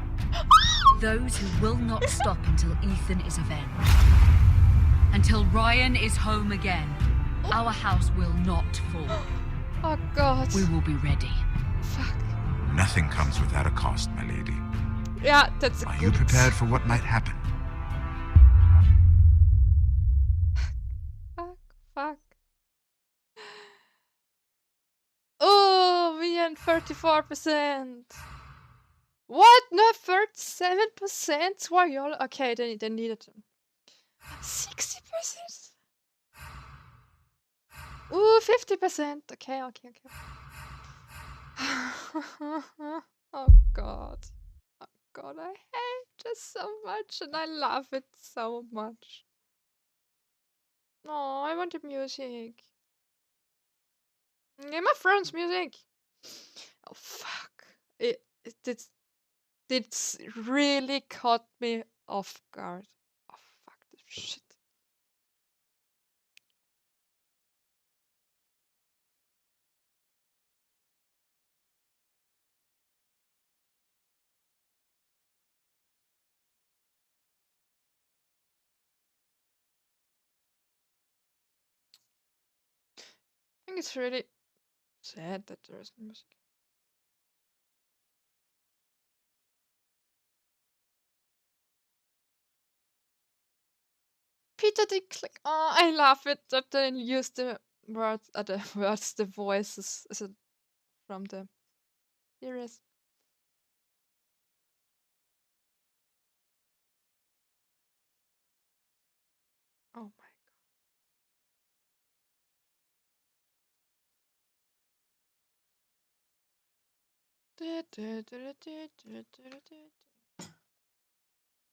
Those who will not stop until Ethan is avenged. Until Ryan is home again. Our house will not fall. Oh God. We will be ready. Fuck. Nothing comes without a cost, my lady. Yeah, that's Are you prepared for what might happen? Fuck. Oh, we had 34%. What? No, 37%? Why y'all? Okay, they needed them. 60%? Ooh, 50%. Okay. Oh God. Oh God, I hate this so much and I love it so much. Oh, I want the music. Game of Thrones music. Oh fuck! It's really caught me off guard. Oh fuck this shit. I think it's really sad that there is no music. Peter Dinklage. Oh, I love it that they use the words, the voices from the series. Oh my God.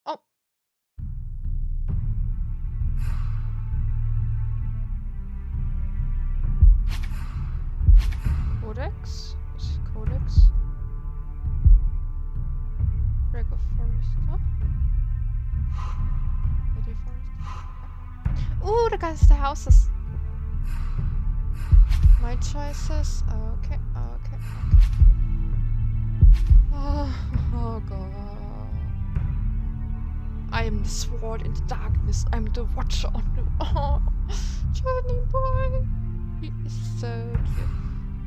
Oh. Codex? What's Codex? Greg of Forrester? Lady Forrester? Ooh, the guys, the houses. My choices. Okay. Oh God. I am the sword in the darkness. I'm the watcher on the. Oh, Johnny boy. He is so cute.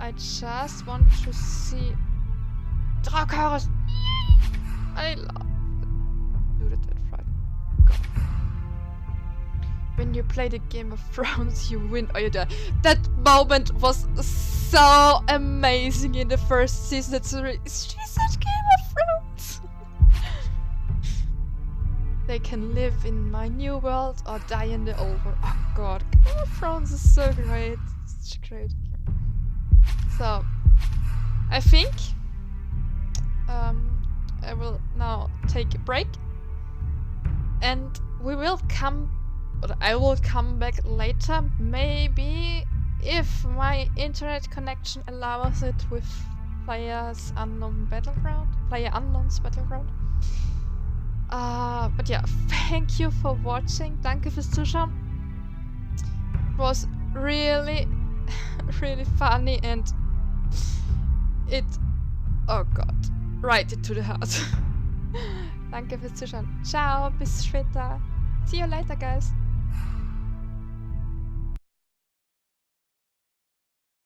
I just want to see Dracarys. I love it. Dude, that fright. God. When you play the Game of Thrones, you win or you die. That moment was so amazing in the first season. It's really, she said Game of Thrones. They can live in my new world or die in the old world. Oh God, Game of Thrones is so great. It's great. So, I think I will now take a break, and we will come. But I will come back later, maybe if my internet connection allows it with PlayerUnknown's Battleground. But yeah, thank you for watching. Danke fürs Zuschauen. It was really, really funny and oh God, right into the heart. Danke fürs Zuschauen. Ciao, bis später. See you later, guys.